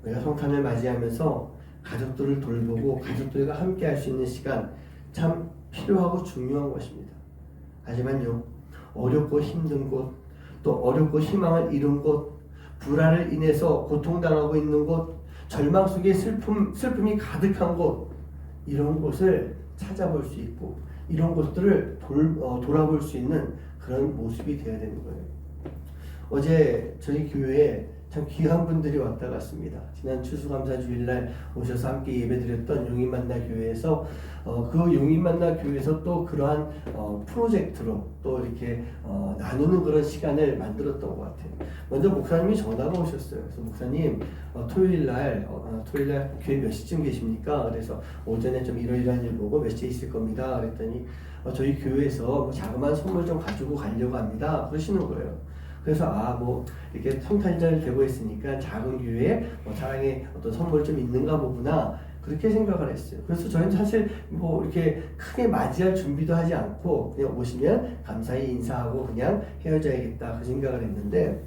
우리가 성탄을 맞이하면서 가족들을 돌보고 가족들과 함께 할 수 있는 시간 참 필요하고 중요한 것입니다. 하지만요, 어렵고 힘든 곳, 또 어렵고 희망을 잃은 곳, 불화를 인해서 고통당하고 있는 곳, 절망 속에 슬픔이 가득한 곳, 이런 곳을 찾아볼 수 있고 이런 곳들을 돌아볼 수 있는 그런 모습이 되어야 되는 거예요. 어제 저희 교회에 참 귀한 분들이 왔다 갔습니다. 지난 추수감사 주일날 오셔서 함께 예배드렸던 용인만나 교회에서 그 용인만나 교회에서 또 그러한 프로젝트로 또 이렇게 나누는 그런 시간을 만들었던 것 같아요. 먼저 목사님이 전화가 오셨어요. 그래서 목사님 토요일날 교회 몇 시쯤 계십니까? 그래서 오전에 좀 이러이러한 일 보고 몇 시에 있을 겁니다. 그랬더니 저희 교회에서 뭐 자그마한 선물 좀 가지고 가려고 합니다. 그러시는 거예요. 그래서 뭐 이렇게 성탄절 되고 있으니까 작은 교회에 사랑의 어떤 선물이 좀 있는가 보구나, 그렇게 생각을 했어요. 그래서 저희는 사실 뭐 이렇게 크게 맞이할 준비도 하지 않고 그냥 오시면 감사히 인사하고 그냥 헤어져야겠다, 그 생각을 했는데,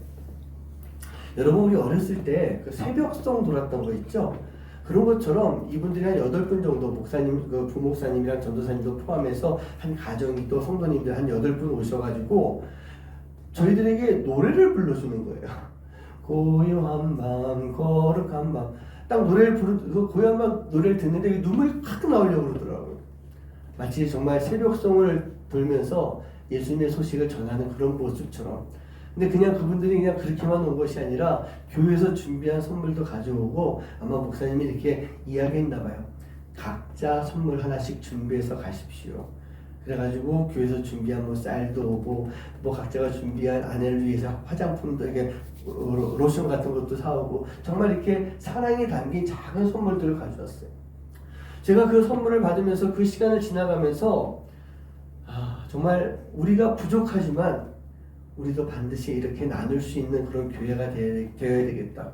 여러분 우리 어렸을 때 그 새벽송 돌았던 거 있죠? 그런 것처럼 이분들이 한 8분 정도, 목사님, 그 부목사님이랑 전도사님도 포함해서 한 가정이 또 성도님들 한 8분 오셔가지고 저희들에게 노래를 불러주는 거예요. 고요한 밤, 거룩한 밤. 딱 노래를 그 고요한 밤 노래를 듣는데 눈물이 확 나오려고 그러더라고요. 마치 정말 새벽송을 돌면서 예수님의 소식을 전하는 그런 모습처럼. 근데 그냥 그분들이 그냥 그렇게만 온 것이 아니라 교회에서 준비한 선물도 가져오고, 아마 목사님이 이렇게 이야기했나 봐요. 각자 선물 하나씩 준비해서 가십시오. 그래가지고 교회에서 준비한 뭐 쌀도 오고, 뭐 각자가 준비한 아내를 위해서 화장품도 이렇게 로션 같은 것도 사오고, 정말 이렇게 사랑이 담긴 작은 선물들을 가져왔어요. 제가 그 선물을 받으면서 그 시간을 지나가면서 정말 우리가 부족하지만 우리도 반드시 이렇게 나눌 수 있는 그런 교회가 되어야 되겠다.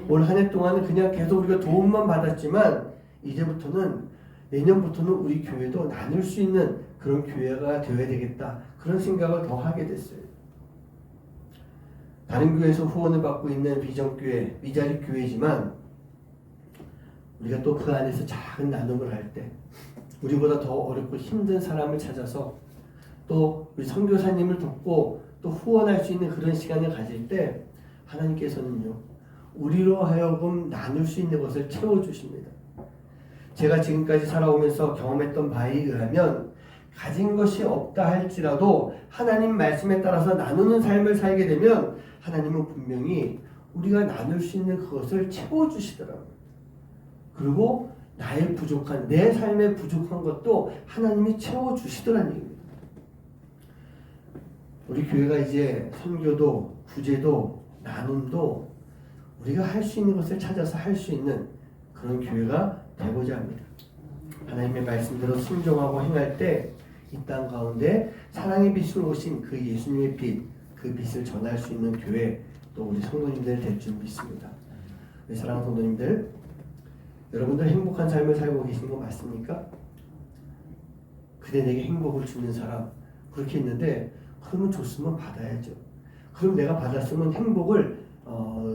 올 한 해 동안은 그냥 계속 우리가 도움만 받았지만 이제부터는, 내년부터는 우리 교회도 나눌 수 있는 그런 교회가 되어야 되겠다, 그런 생각을 더 하게 됐어요. 다른 교회에서 후원을 받고 있는 비전교회, 미자립 교회지만 우리가 또 그 안에서 작은 나눔을 할 때 우리보다 더 어렵고 힘든 사람을 찾아서 또 우리 선교사님을 돕고 또 후원할 수 있는 그런 시간을 가질 때 하나님께서는요, 우리로 하여금 나눌 수 있는 것을 채워주십니다. 제가 지금까지 살아오면서 경험했던 바에 의하면 가진 것이 없다 할지라도 하나님 말씀에 따라서 나누는 삶을 살게 되면 하나님은 분명히 우리가 나눌 수 있는 그것을 채워주시더라고요. 그리고 나의 부족한, 내 삶에 부족한 것도 하나님이 채워주시더라는 얘기입니다. 우리 교회가 이제 선교도, 구제도, 나눔도 우리가 할 수 있는 것을 찾아서 할 수 있는 그런 교회가 되고자 합니다. 하나님의 말씀대로 순종하고 행할 때 이 땅 가운데 사랑의 빛으로 오신 그 예수님의 빛, 그 빛을 전할 수 있는 교회, 또 우리 성도님들 될 줄 믿습니다. 우리 사랑하는 성도님들, 여러분들 행복한 삶을 살고 계신 거 맞습니까? 그대 내게 행복을 주는 사람, 그렇게 있는데 그러면 줬으면 받아야죠. 그럼 내가 받았으면 행복을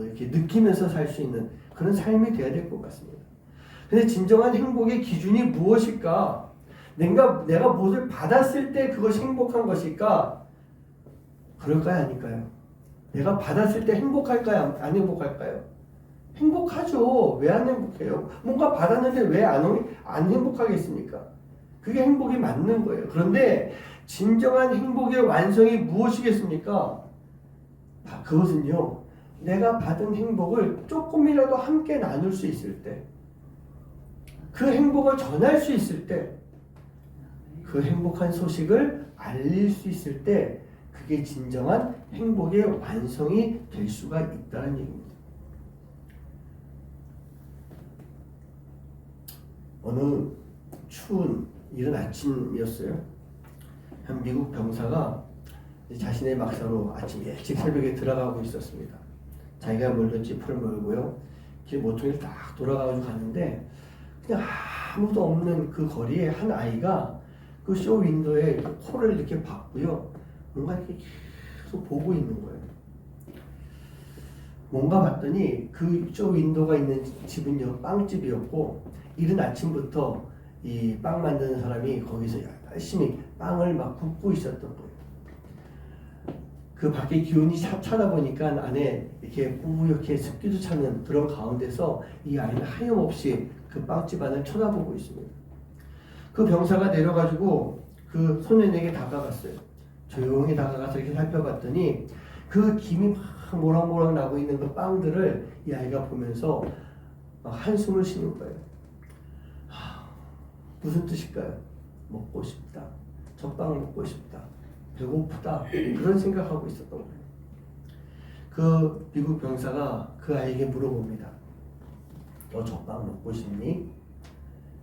이렇게 느끼면서 살 수 있는 그런 삶이 돼야 될 것 같습니다. 근데 진정한 행복의 기준이 무엇일까? 내가 무엇을 받았을 때 그것이 행복한 것일까? 그럴까요? 아닐까요? 내가 받았을 때 행복할까요? 안 행복할까요? 행복하죠. 왜 안 행복해요? 뭔가 받았는데 왜 안 행복하겠습니까? 그게 행복이 맞는 거예요. 그런데 진정한 행복의 완성이 무엇이겠습니까? 그것은요, 내가 받은 행복을 조금이라도 함께 나눌 수 있을 때, 그 행복을 전할 수 있을 때, 그 행복한 소식을 알릴 수 있을 때, 그게 진정한 행복의 완성이 될 수가 있다는 얘기입니다. 어느 추운 이른 아침이었어요. 한 미국 병사가 자신의 막사로 아침 일찍 새벽에 들어가고 있었습니다. 자기가 몰던 지프를 몰고요. 길 모퉁이를 딱 돌아가가지고 갔는데 그냥 아무도 없는 그 거리에 한 아이가 그 쇼 윈도에 코를 이렇게 박고요. 뭔가 이렇게 계속 보고 있는 거예요. 뭔가 봤더니 그 쇼 윈도가 있는 집은요, 빵집이었고 이른 아침부터 이 빵 만드는 사람이 거기서 열심히 빵을 막 굽고 있었던 거예요. 그 밖에 기온이 차다 보니까 안에 이렇게 뿌옇게 습기도 차는 그런 가운데서 이 아이는 하염없이 그 빵집 안을 쳐다보고 있습니다. 그 병사가 내려가지고 그 소년에게 다가갔어요. 조용히 다가가서 이렇게 살펴봤더니 그 김이 막 모락모락 나고 있는 그 빵들을 이 아이가 보면서 한숨을 쉬는 거예요. 무슨 뜻일까요? 먹고 싶다. 저 빵을 먹고 싶다. 배고프다. 그런 생각하고 있었던 거예요. 그 미국 병사가 그 아이에게 물어봅니다. 너 저 빵 먹고 싶니?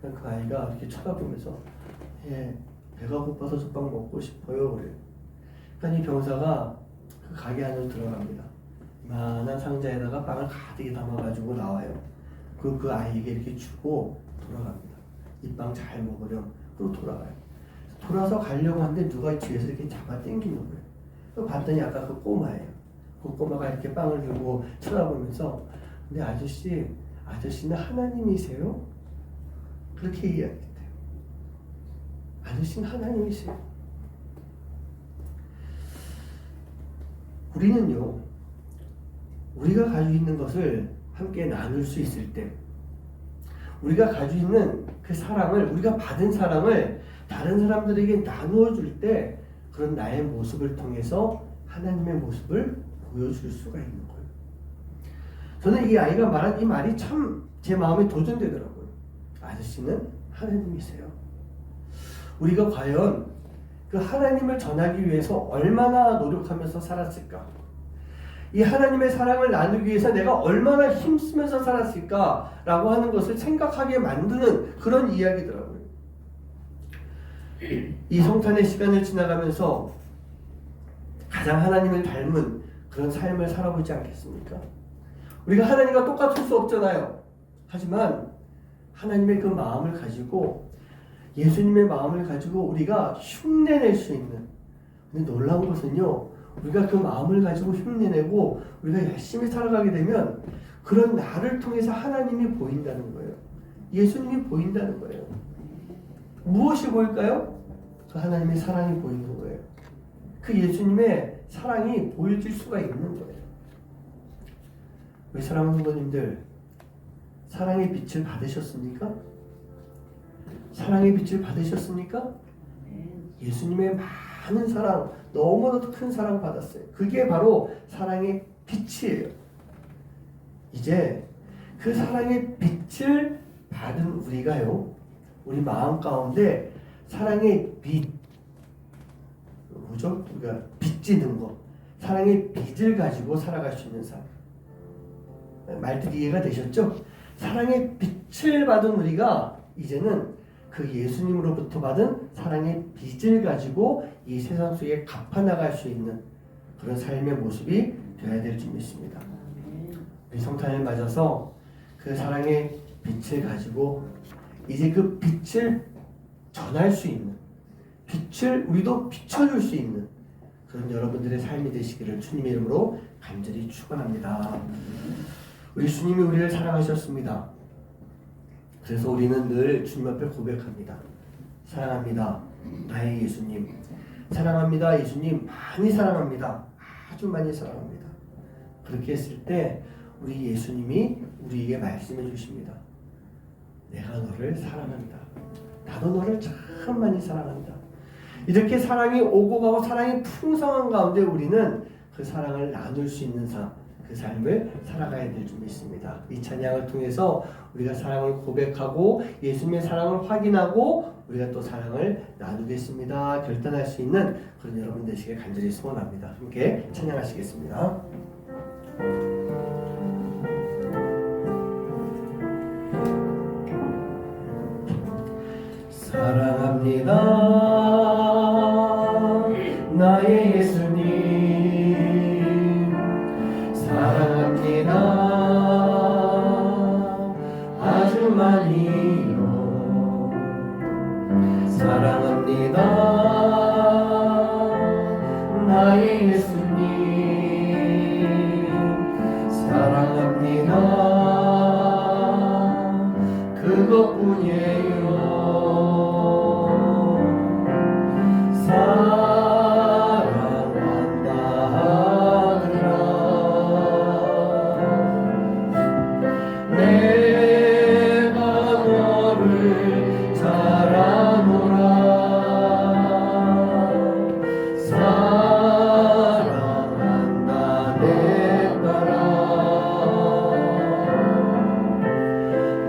그 아이가 이렇게 쳐다보면서 예, 배가 고파서 저 빵 먹고 싶어요. 그래요. 그러니까 이 병사가 그 가게 안으로 들어갑니다. 이만한 상자에다가 빵을 가득히 담아가지고 나와요. 그 아이에게 이렇게 주고 돌아갑니다. 이 빵 잘 먹으렴. 그리고 돌아가요. 돌아서 가려고 하는데 누가 뒤에서 이렇게 잡아 당기는 거예요. 봤더니 아까 그 꼬마예요. 그 꼬마가 이렇게 빵을 들고 쳐다보면서 근데 아저씨는 하나님이세요? 그렇게 이야기했대요. 아저씨는 하나님이세요. 우리는요, 우리가 가지고 있는 것을 함께 나눌 수 있을 때, 우리가 가지고 있는 그 사랑을, 우리가 받은 사랑을 다른 사람들에게 나누어 줄 때, 그런 나의 모습을 통해서 하나님의 모습을 보여줄 수가 있는 거예요. 저는 이 아이가 말한 이 말이 참 제 마음에 도전되더라고요. 아저씨는 하나님이세요. 우리가 과연 그 하나님을 전하기 위해서 얼마나 노력하면서 살았을까? 이 하나님의 사랑을 나누기 위해서 내가 얼마나 힘쓰면서 살았을까라고 하는 것을 생각하게 만드는 그런 이야기더라고요. 이 성탄의 시간을 지나가면서 가장 하나님을 닮은 그런 삶을 살아보지 않겠습니까? 우리가 하나님과 똑같을 수 없잖아요. 하지만 하나님의 그 마음을 가지고 예수님의 마음을 가지고 우리가 흉내낼 수 있는, 근데 놀라운 것은요, 우리가 그 마음을 가지고 흉내내고 우리가 열심히 살아가게 되면 그런 나를 통해서 하나님이 보인다는 거예요. 예수님이 보인다는 거예요. 무엇이 보일까요? 그 하나님의 사랑이 보이는 거예요. 그 예수님의 사랑이 보여질 수가 있는 거예요. 우리 사랑하는 성도님들, 사랑의 빛을 받으셨습니까? 사랑의 빛을 받으셨습니까? 예수님의 많은 사랑, 너무나도 큰 사랑 받았어요. 그게 바로 사랑의 빛이에요. 이제 그 사랑의 빛을 받은 우리가요, 우리 마음 가운데 사랑의 빛, 뭐죠? 우리가 빚지는 거, 사랑의 빚을 가지고 살아갈 수 있는 삶. 말뜻 이해가 되셨죠? 사랑의 빛을 받은 우리가 이제는 그 예수님으로부터 받은 사랑의 빚을 가지고 이 세상 속에 갚아나갈 수 있는 그런 삶의 모습이 되어야 될 줄 믿습니다. 우리 성탄을 맞아서 그 사랑의 빛을 가지고 이제 그 빛을 전할 수 있는, 빛을 우리도 비춰줄 수 있는 그런 여러분들의 삶이 되시기를 주님의 이름으로 간절히 축원합니다. 우리 주님이 우리를 사랑하셨습니다. 그래서 우리는 늘 주님 앞에 고백합니다. 사랑합니다, 나의 예수님. 사랑합니다, 예수님. 많이 사랑합니다. 아주 많이 사랑합니다. 그렇게 했을 때 우리 예수님이 우리에게 말씀해 주십니다. 내가 너를 사랑한다. 나도 너를 참 많이 사랑한다. 이렇게 사랑이 오고 가고 사랑이 풍성한 가운데 우리는 그 사랑을 나눌 수 있는 삶, 그 삶을 살아가야 될 줄 믿습니다. 이 찬양을 통해서 우리가 사랑을 고백하고 예수님의 사랑을 확인하고 우리가 또 사랑을 나누겠습니다. 결단할 수 있는 그런 여러분 되시길 간절히 소원합니다. 함께 찬양하시겠습니다. 사랑합니다, 나의 예수님. 사랑합니다, 아주 많이요. 사랑합니다, 나의 예수님. 사랑합니다, 그것뿐이에요.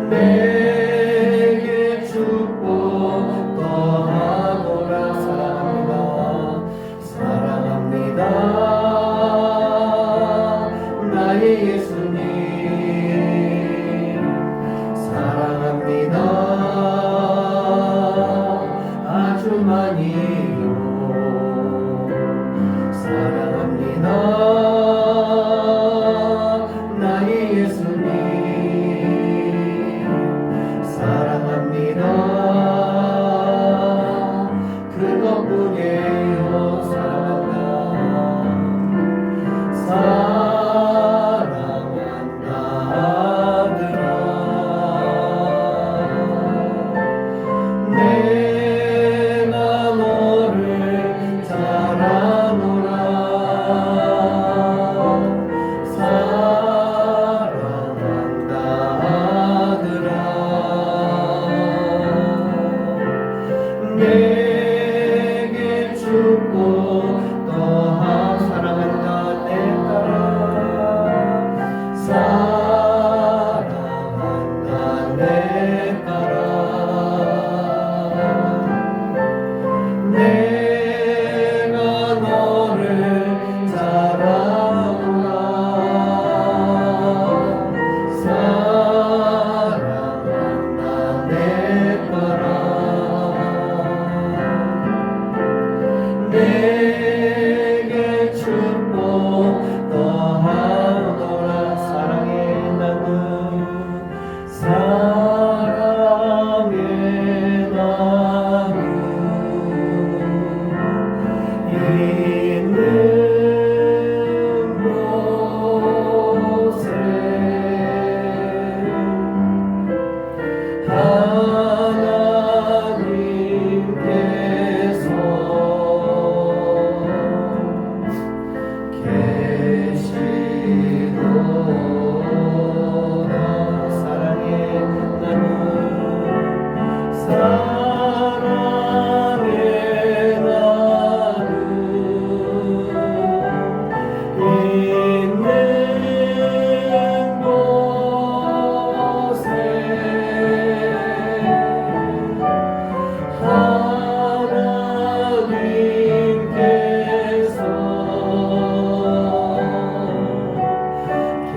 내게 축복 더하노라. 사랑합니다, 사랑합니다, 나의 예수님. 사랑합니다, 아주 많이요. 사랑합니다, 나의 예수님. 사랑합니다, 그것뿐이에요. 사랑한다, 사랑한다,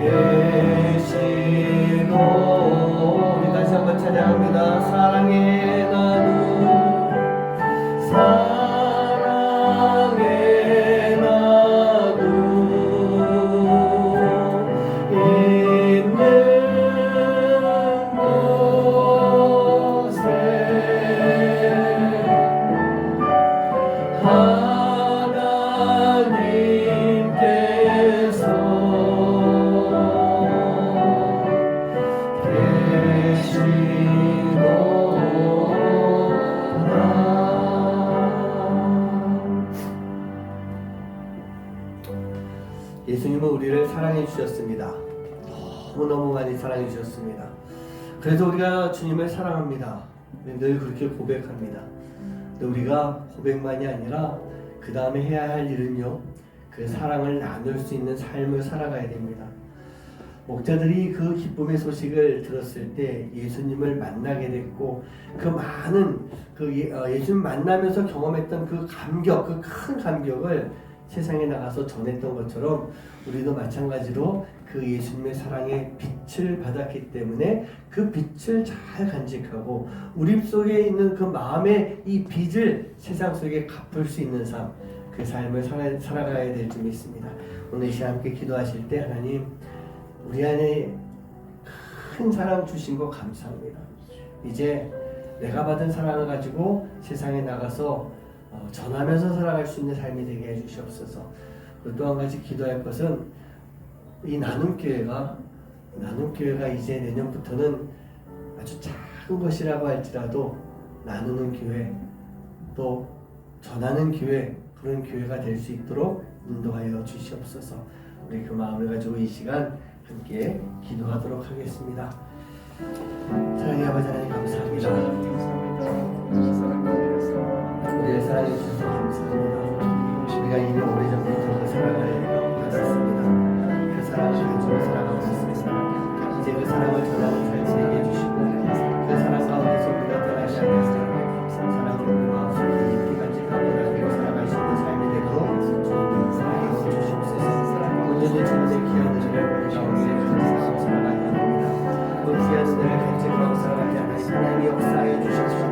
계시고 우리 다시 한번 찬양합니다. 사랑의 나무 사랑의 나무 있는 곳에 하나님께서 예수님은 우리를 사랑해 주셨습니다. 너무너무 많이 사랑해 주셨습니다. 그래서 우리가 주님을 사랑합니다. 늘 그렇게 고백합니다. 근데 우리가 고백만이 아니라 그 다음에 해야 할 일은요, 그 사랑을 나눌 수 있는 삶을 살아가야 됩니다. 목자들이 그 기쁨의 소식을 들었을 때 예수님을 만나게 됐고 그 많은 예수님 만나면서 경험했던 그 감격, 그 큰 감격을 세상에 나가서 전했던 것처럼 우리도 마찬가지로 그 예수님의 사랑의 빛을 받았기 때문에 그 빛을 잘 간직하고 우리 속에 있는 그 마음의 이 빚을 세상 속에 갚을 수 있는 삶, 그 삶을 살아가야 될 줄 믿습니다. 오늘 이 시간 함께 기도하실 때 하나님 우리 안에 큰 사랑 주신 거 감사합니다. 이제 내가 받은 사랑을 가지고 세상에 나가서 전하면서 살아갈 수 있는 삶이 되게 해주시옵소서. 그리고 또 한 가지 기도할 것은 이 나눔교회가 이제 내년부터는 아주 작은 것이라고 할지라도 나누는 교회 또 전하는 교회 그런 교회가 될 수 있도록 인도하여 주시옵소서. 우리 그 마음을 가지고 이 시간 함께 기도하도록 하겠습니다. 사랑의 아버지 하나님 감사합니다. 우리를 사랑해 주셔서 감사합니다. 우리가 이미 오래전부터 그 사랑을 받았습니다. 그 사랑을 가지고 살아가고 있습니다. 이제 그 사랑을 전하는 삶이 되게 해주시고 그 사랑 가운데서 우리가 떠나지 않겠습니다. 사랑을 우리 마음속에 깊이 간직하고 나누고 살아갈 수 있는 삶이 되도록 주님 사랑해 주시옵소서. 온전히 주님의 귀한 은혜를 우리 가운데 간직하고 살아가야 합니다. 그 귀한 은혜를 간직하고 살아가지 않으신 하나님이 역사하여 주시옵소서.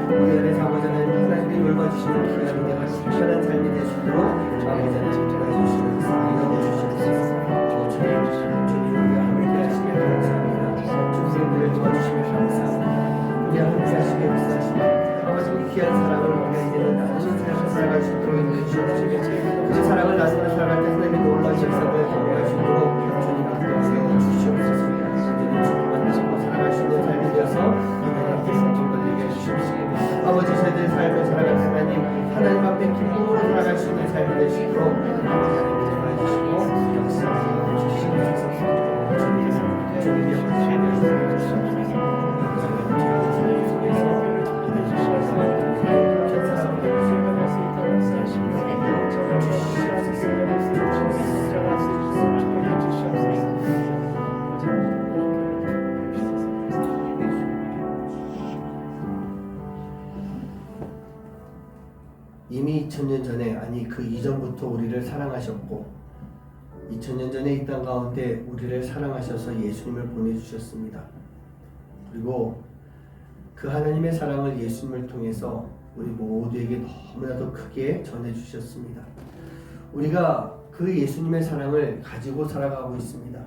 우리 안에 사고자 하는 하나님이 돌봐주시는 귀한 은혜가 특별한 삶이 될 수 있도록 아버지 하나님 도와주시옵소서. 인도해 주시옵소서. 주님 우리와 함께 하시며 감사합니다. 주님을 도와주시며 감사합니다. 우리와 함께 하시며 역사하시며 아버지 그 귀한 사랑을 우리가 이제는 나누는 삶을 살아갈 수 있도록 인도해 주시옵소서. 그 사랑을 나누며 살아갈 때 하나님의 놀라운 역사를 경험할 수 있도록 주님 함께 주시옵소서. 이제는 주님만 나누고 살아갈 수 있는 삶이 되어서 하나님께서 정말 주시옵소서. 아버지 저희들의 삶을 살아갈 하나님 앞에 기쁨으로 살아갈 수 있는 삶이 될 수 있도록 하나님 도와주시고 역사하여 주시옵소서. 주님 영원히 이미 2000년 전에 아니 그 이전부터 우리를 사랑하셨고 2000년 전에 이 땅 가운데 우리를 사랑하셔서 예수님을 보내주셨습니다. 그리고 그 하나님의 사랑을 예수님을 통해서 우리 모두에게 너무나도 크게 전해주셨습니다. 우리가 그 예수님의 사랑을 가지고 살아가고 있습니다.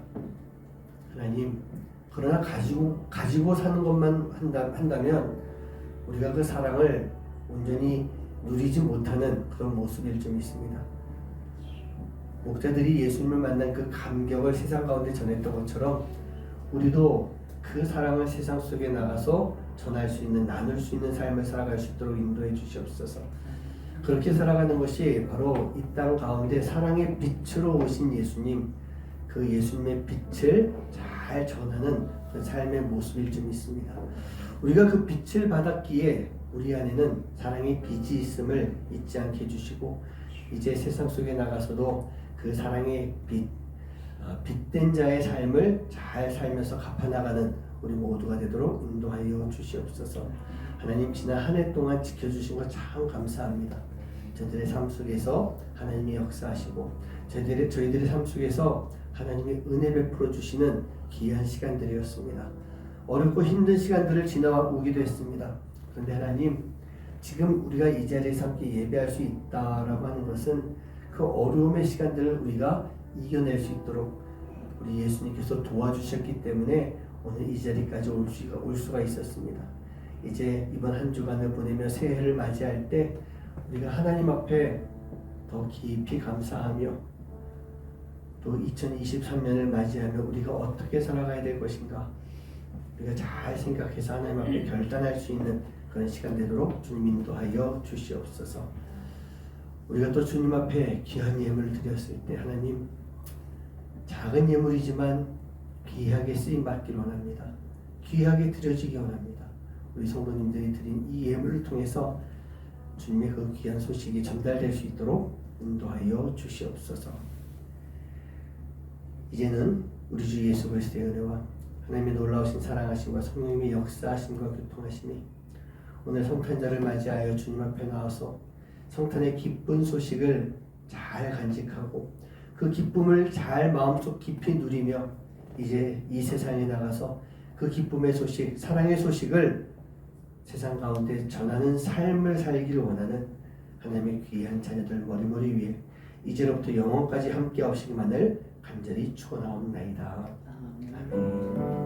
하나님 그러나 가지고 사는 것만 한다면 우리가 그 사랑을 온전히 누리지 못하는 그런 모습일 좀 있습니다. 목자들이 예수님을 만난 그 감격을 세상 가운데 전했던 것처럼 우리도 그 사랑을 세상 속에 나가서 전할 수 있는, 나눌 수 있는 삶을 살아갈 수 있도록 인도해 주시옵소서. 그렇게 살아가는 것이 바로 이 땅 가운데 사랑의 빛으로 오신 예수님, 그 예수님의 빛을 잘 전하는 그 삶의 모습일 좀 있습니다. 우리가 그 빛을 받았기에 우리 안에는 사랑의 빛이 있음을 잊지 않게 해주시고 이제 세상 속에 나가서도 그 사랑의 빛된 자의 삶을 잘 살면서 갚아나가는 우리 모두가 되도록 인도하여 주시옵소서. 하나님 지난 한 해 동안 지켜주신 것 참 감사합니다. 저희들의 삶 속에서 하나님이 역사하시고 저희들의 삶 속에서 하나님의 은혜 베풀어 주시는 귀한 시간들이었습니다. 어렵고 힘든 시간들을 지나오기도 했습니다. 그런데 하나님, 지금 우리가 이 자리에서 함께 예배할 수 있다라고 하는 것은 그 어려움의 시간들을 우리가 이겨낼 수 있도록 우리 예수님께서 도와주셨기 때문에 오늘 이 자리까지 올 수가 있었습니다. 이제 이번 한 주간을 보내며 새해를 맞이할 때 우리가 하나님 앞에 더 깊이 감사하며 또 2023년을 맞이하며 우리가 어떻게 살아가야 될 것인가 우리가 잘 생각해서 하나님 앞에 결단할 수 있는 그런 시간 되도록 주님 인도하여 주시옵소서. 우리가 또 주님 앞에 귀한 예물을 드렸을 때 하나님, 작은 예물이지만 귀하게 쓰임 받기를 원합니다. 귀하게 드려지기 원합니다. 우리 성도님들이 드린 이 예물을 통해서 주님의 그 귀한 소식이 전달될 수 있도록 인도하여 주시옵소서. 이제는 우리 주 예수 그리스도의 은혜와 하나님의 놀라우신 사랑하심과 성령님의 역사하심과 교통하심이 오늘 성탄절을 맞이하여 주님 앞에 나와서 성탄의 기쁜 소식을 잘 간직하고 그 기쁨을 잘 마음속 깊이 누리며 이제 이 세상에 나가서 그 기쁨의 소식, 사랑의 소식을 세상 가운데 전하는 삶을 살기를 원하는 하나님의 귀한 자녀들 머리머리 위에 이제로부터 영원까지 함께 하시기만을 간절히 축원하옵나이다. 아멘.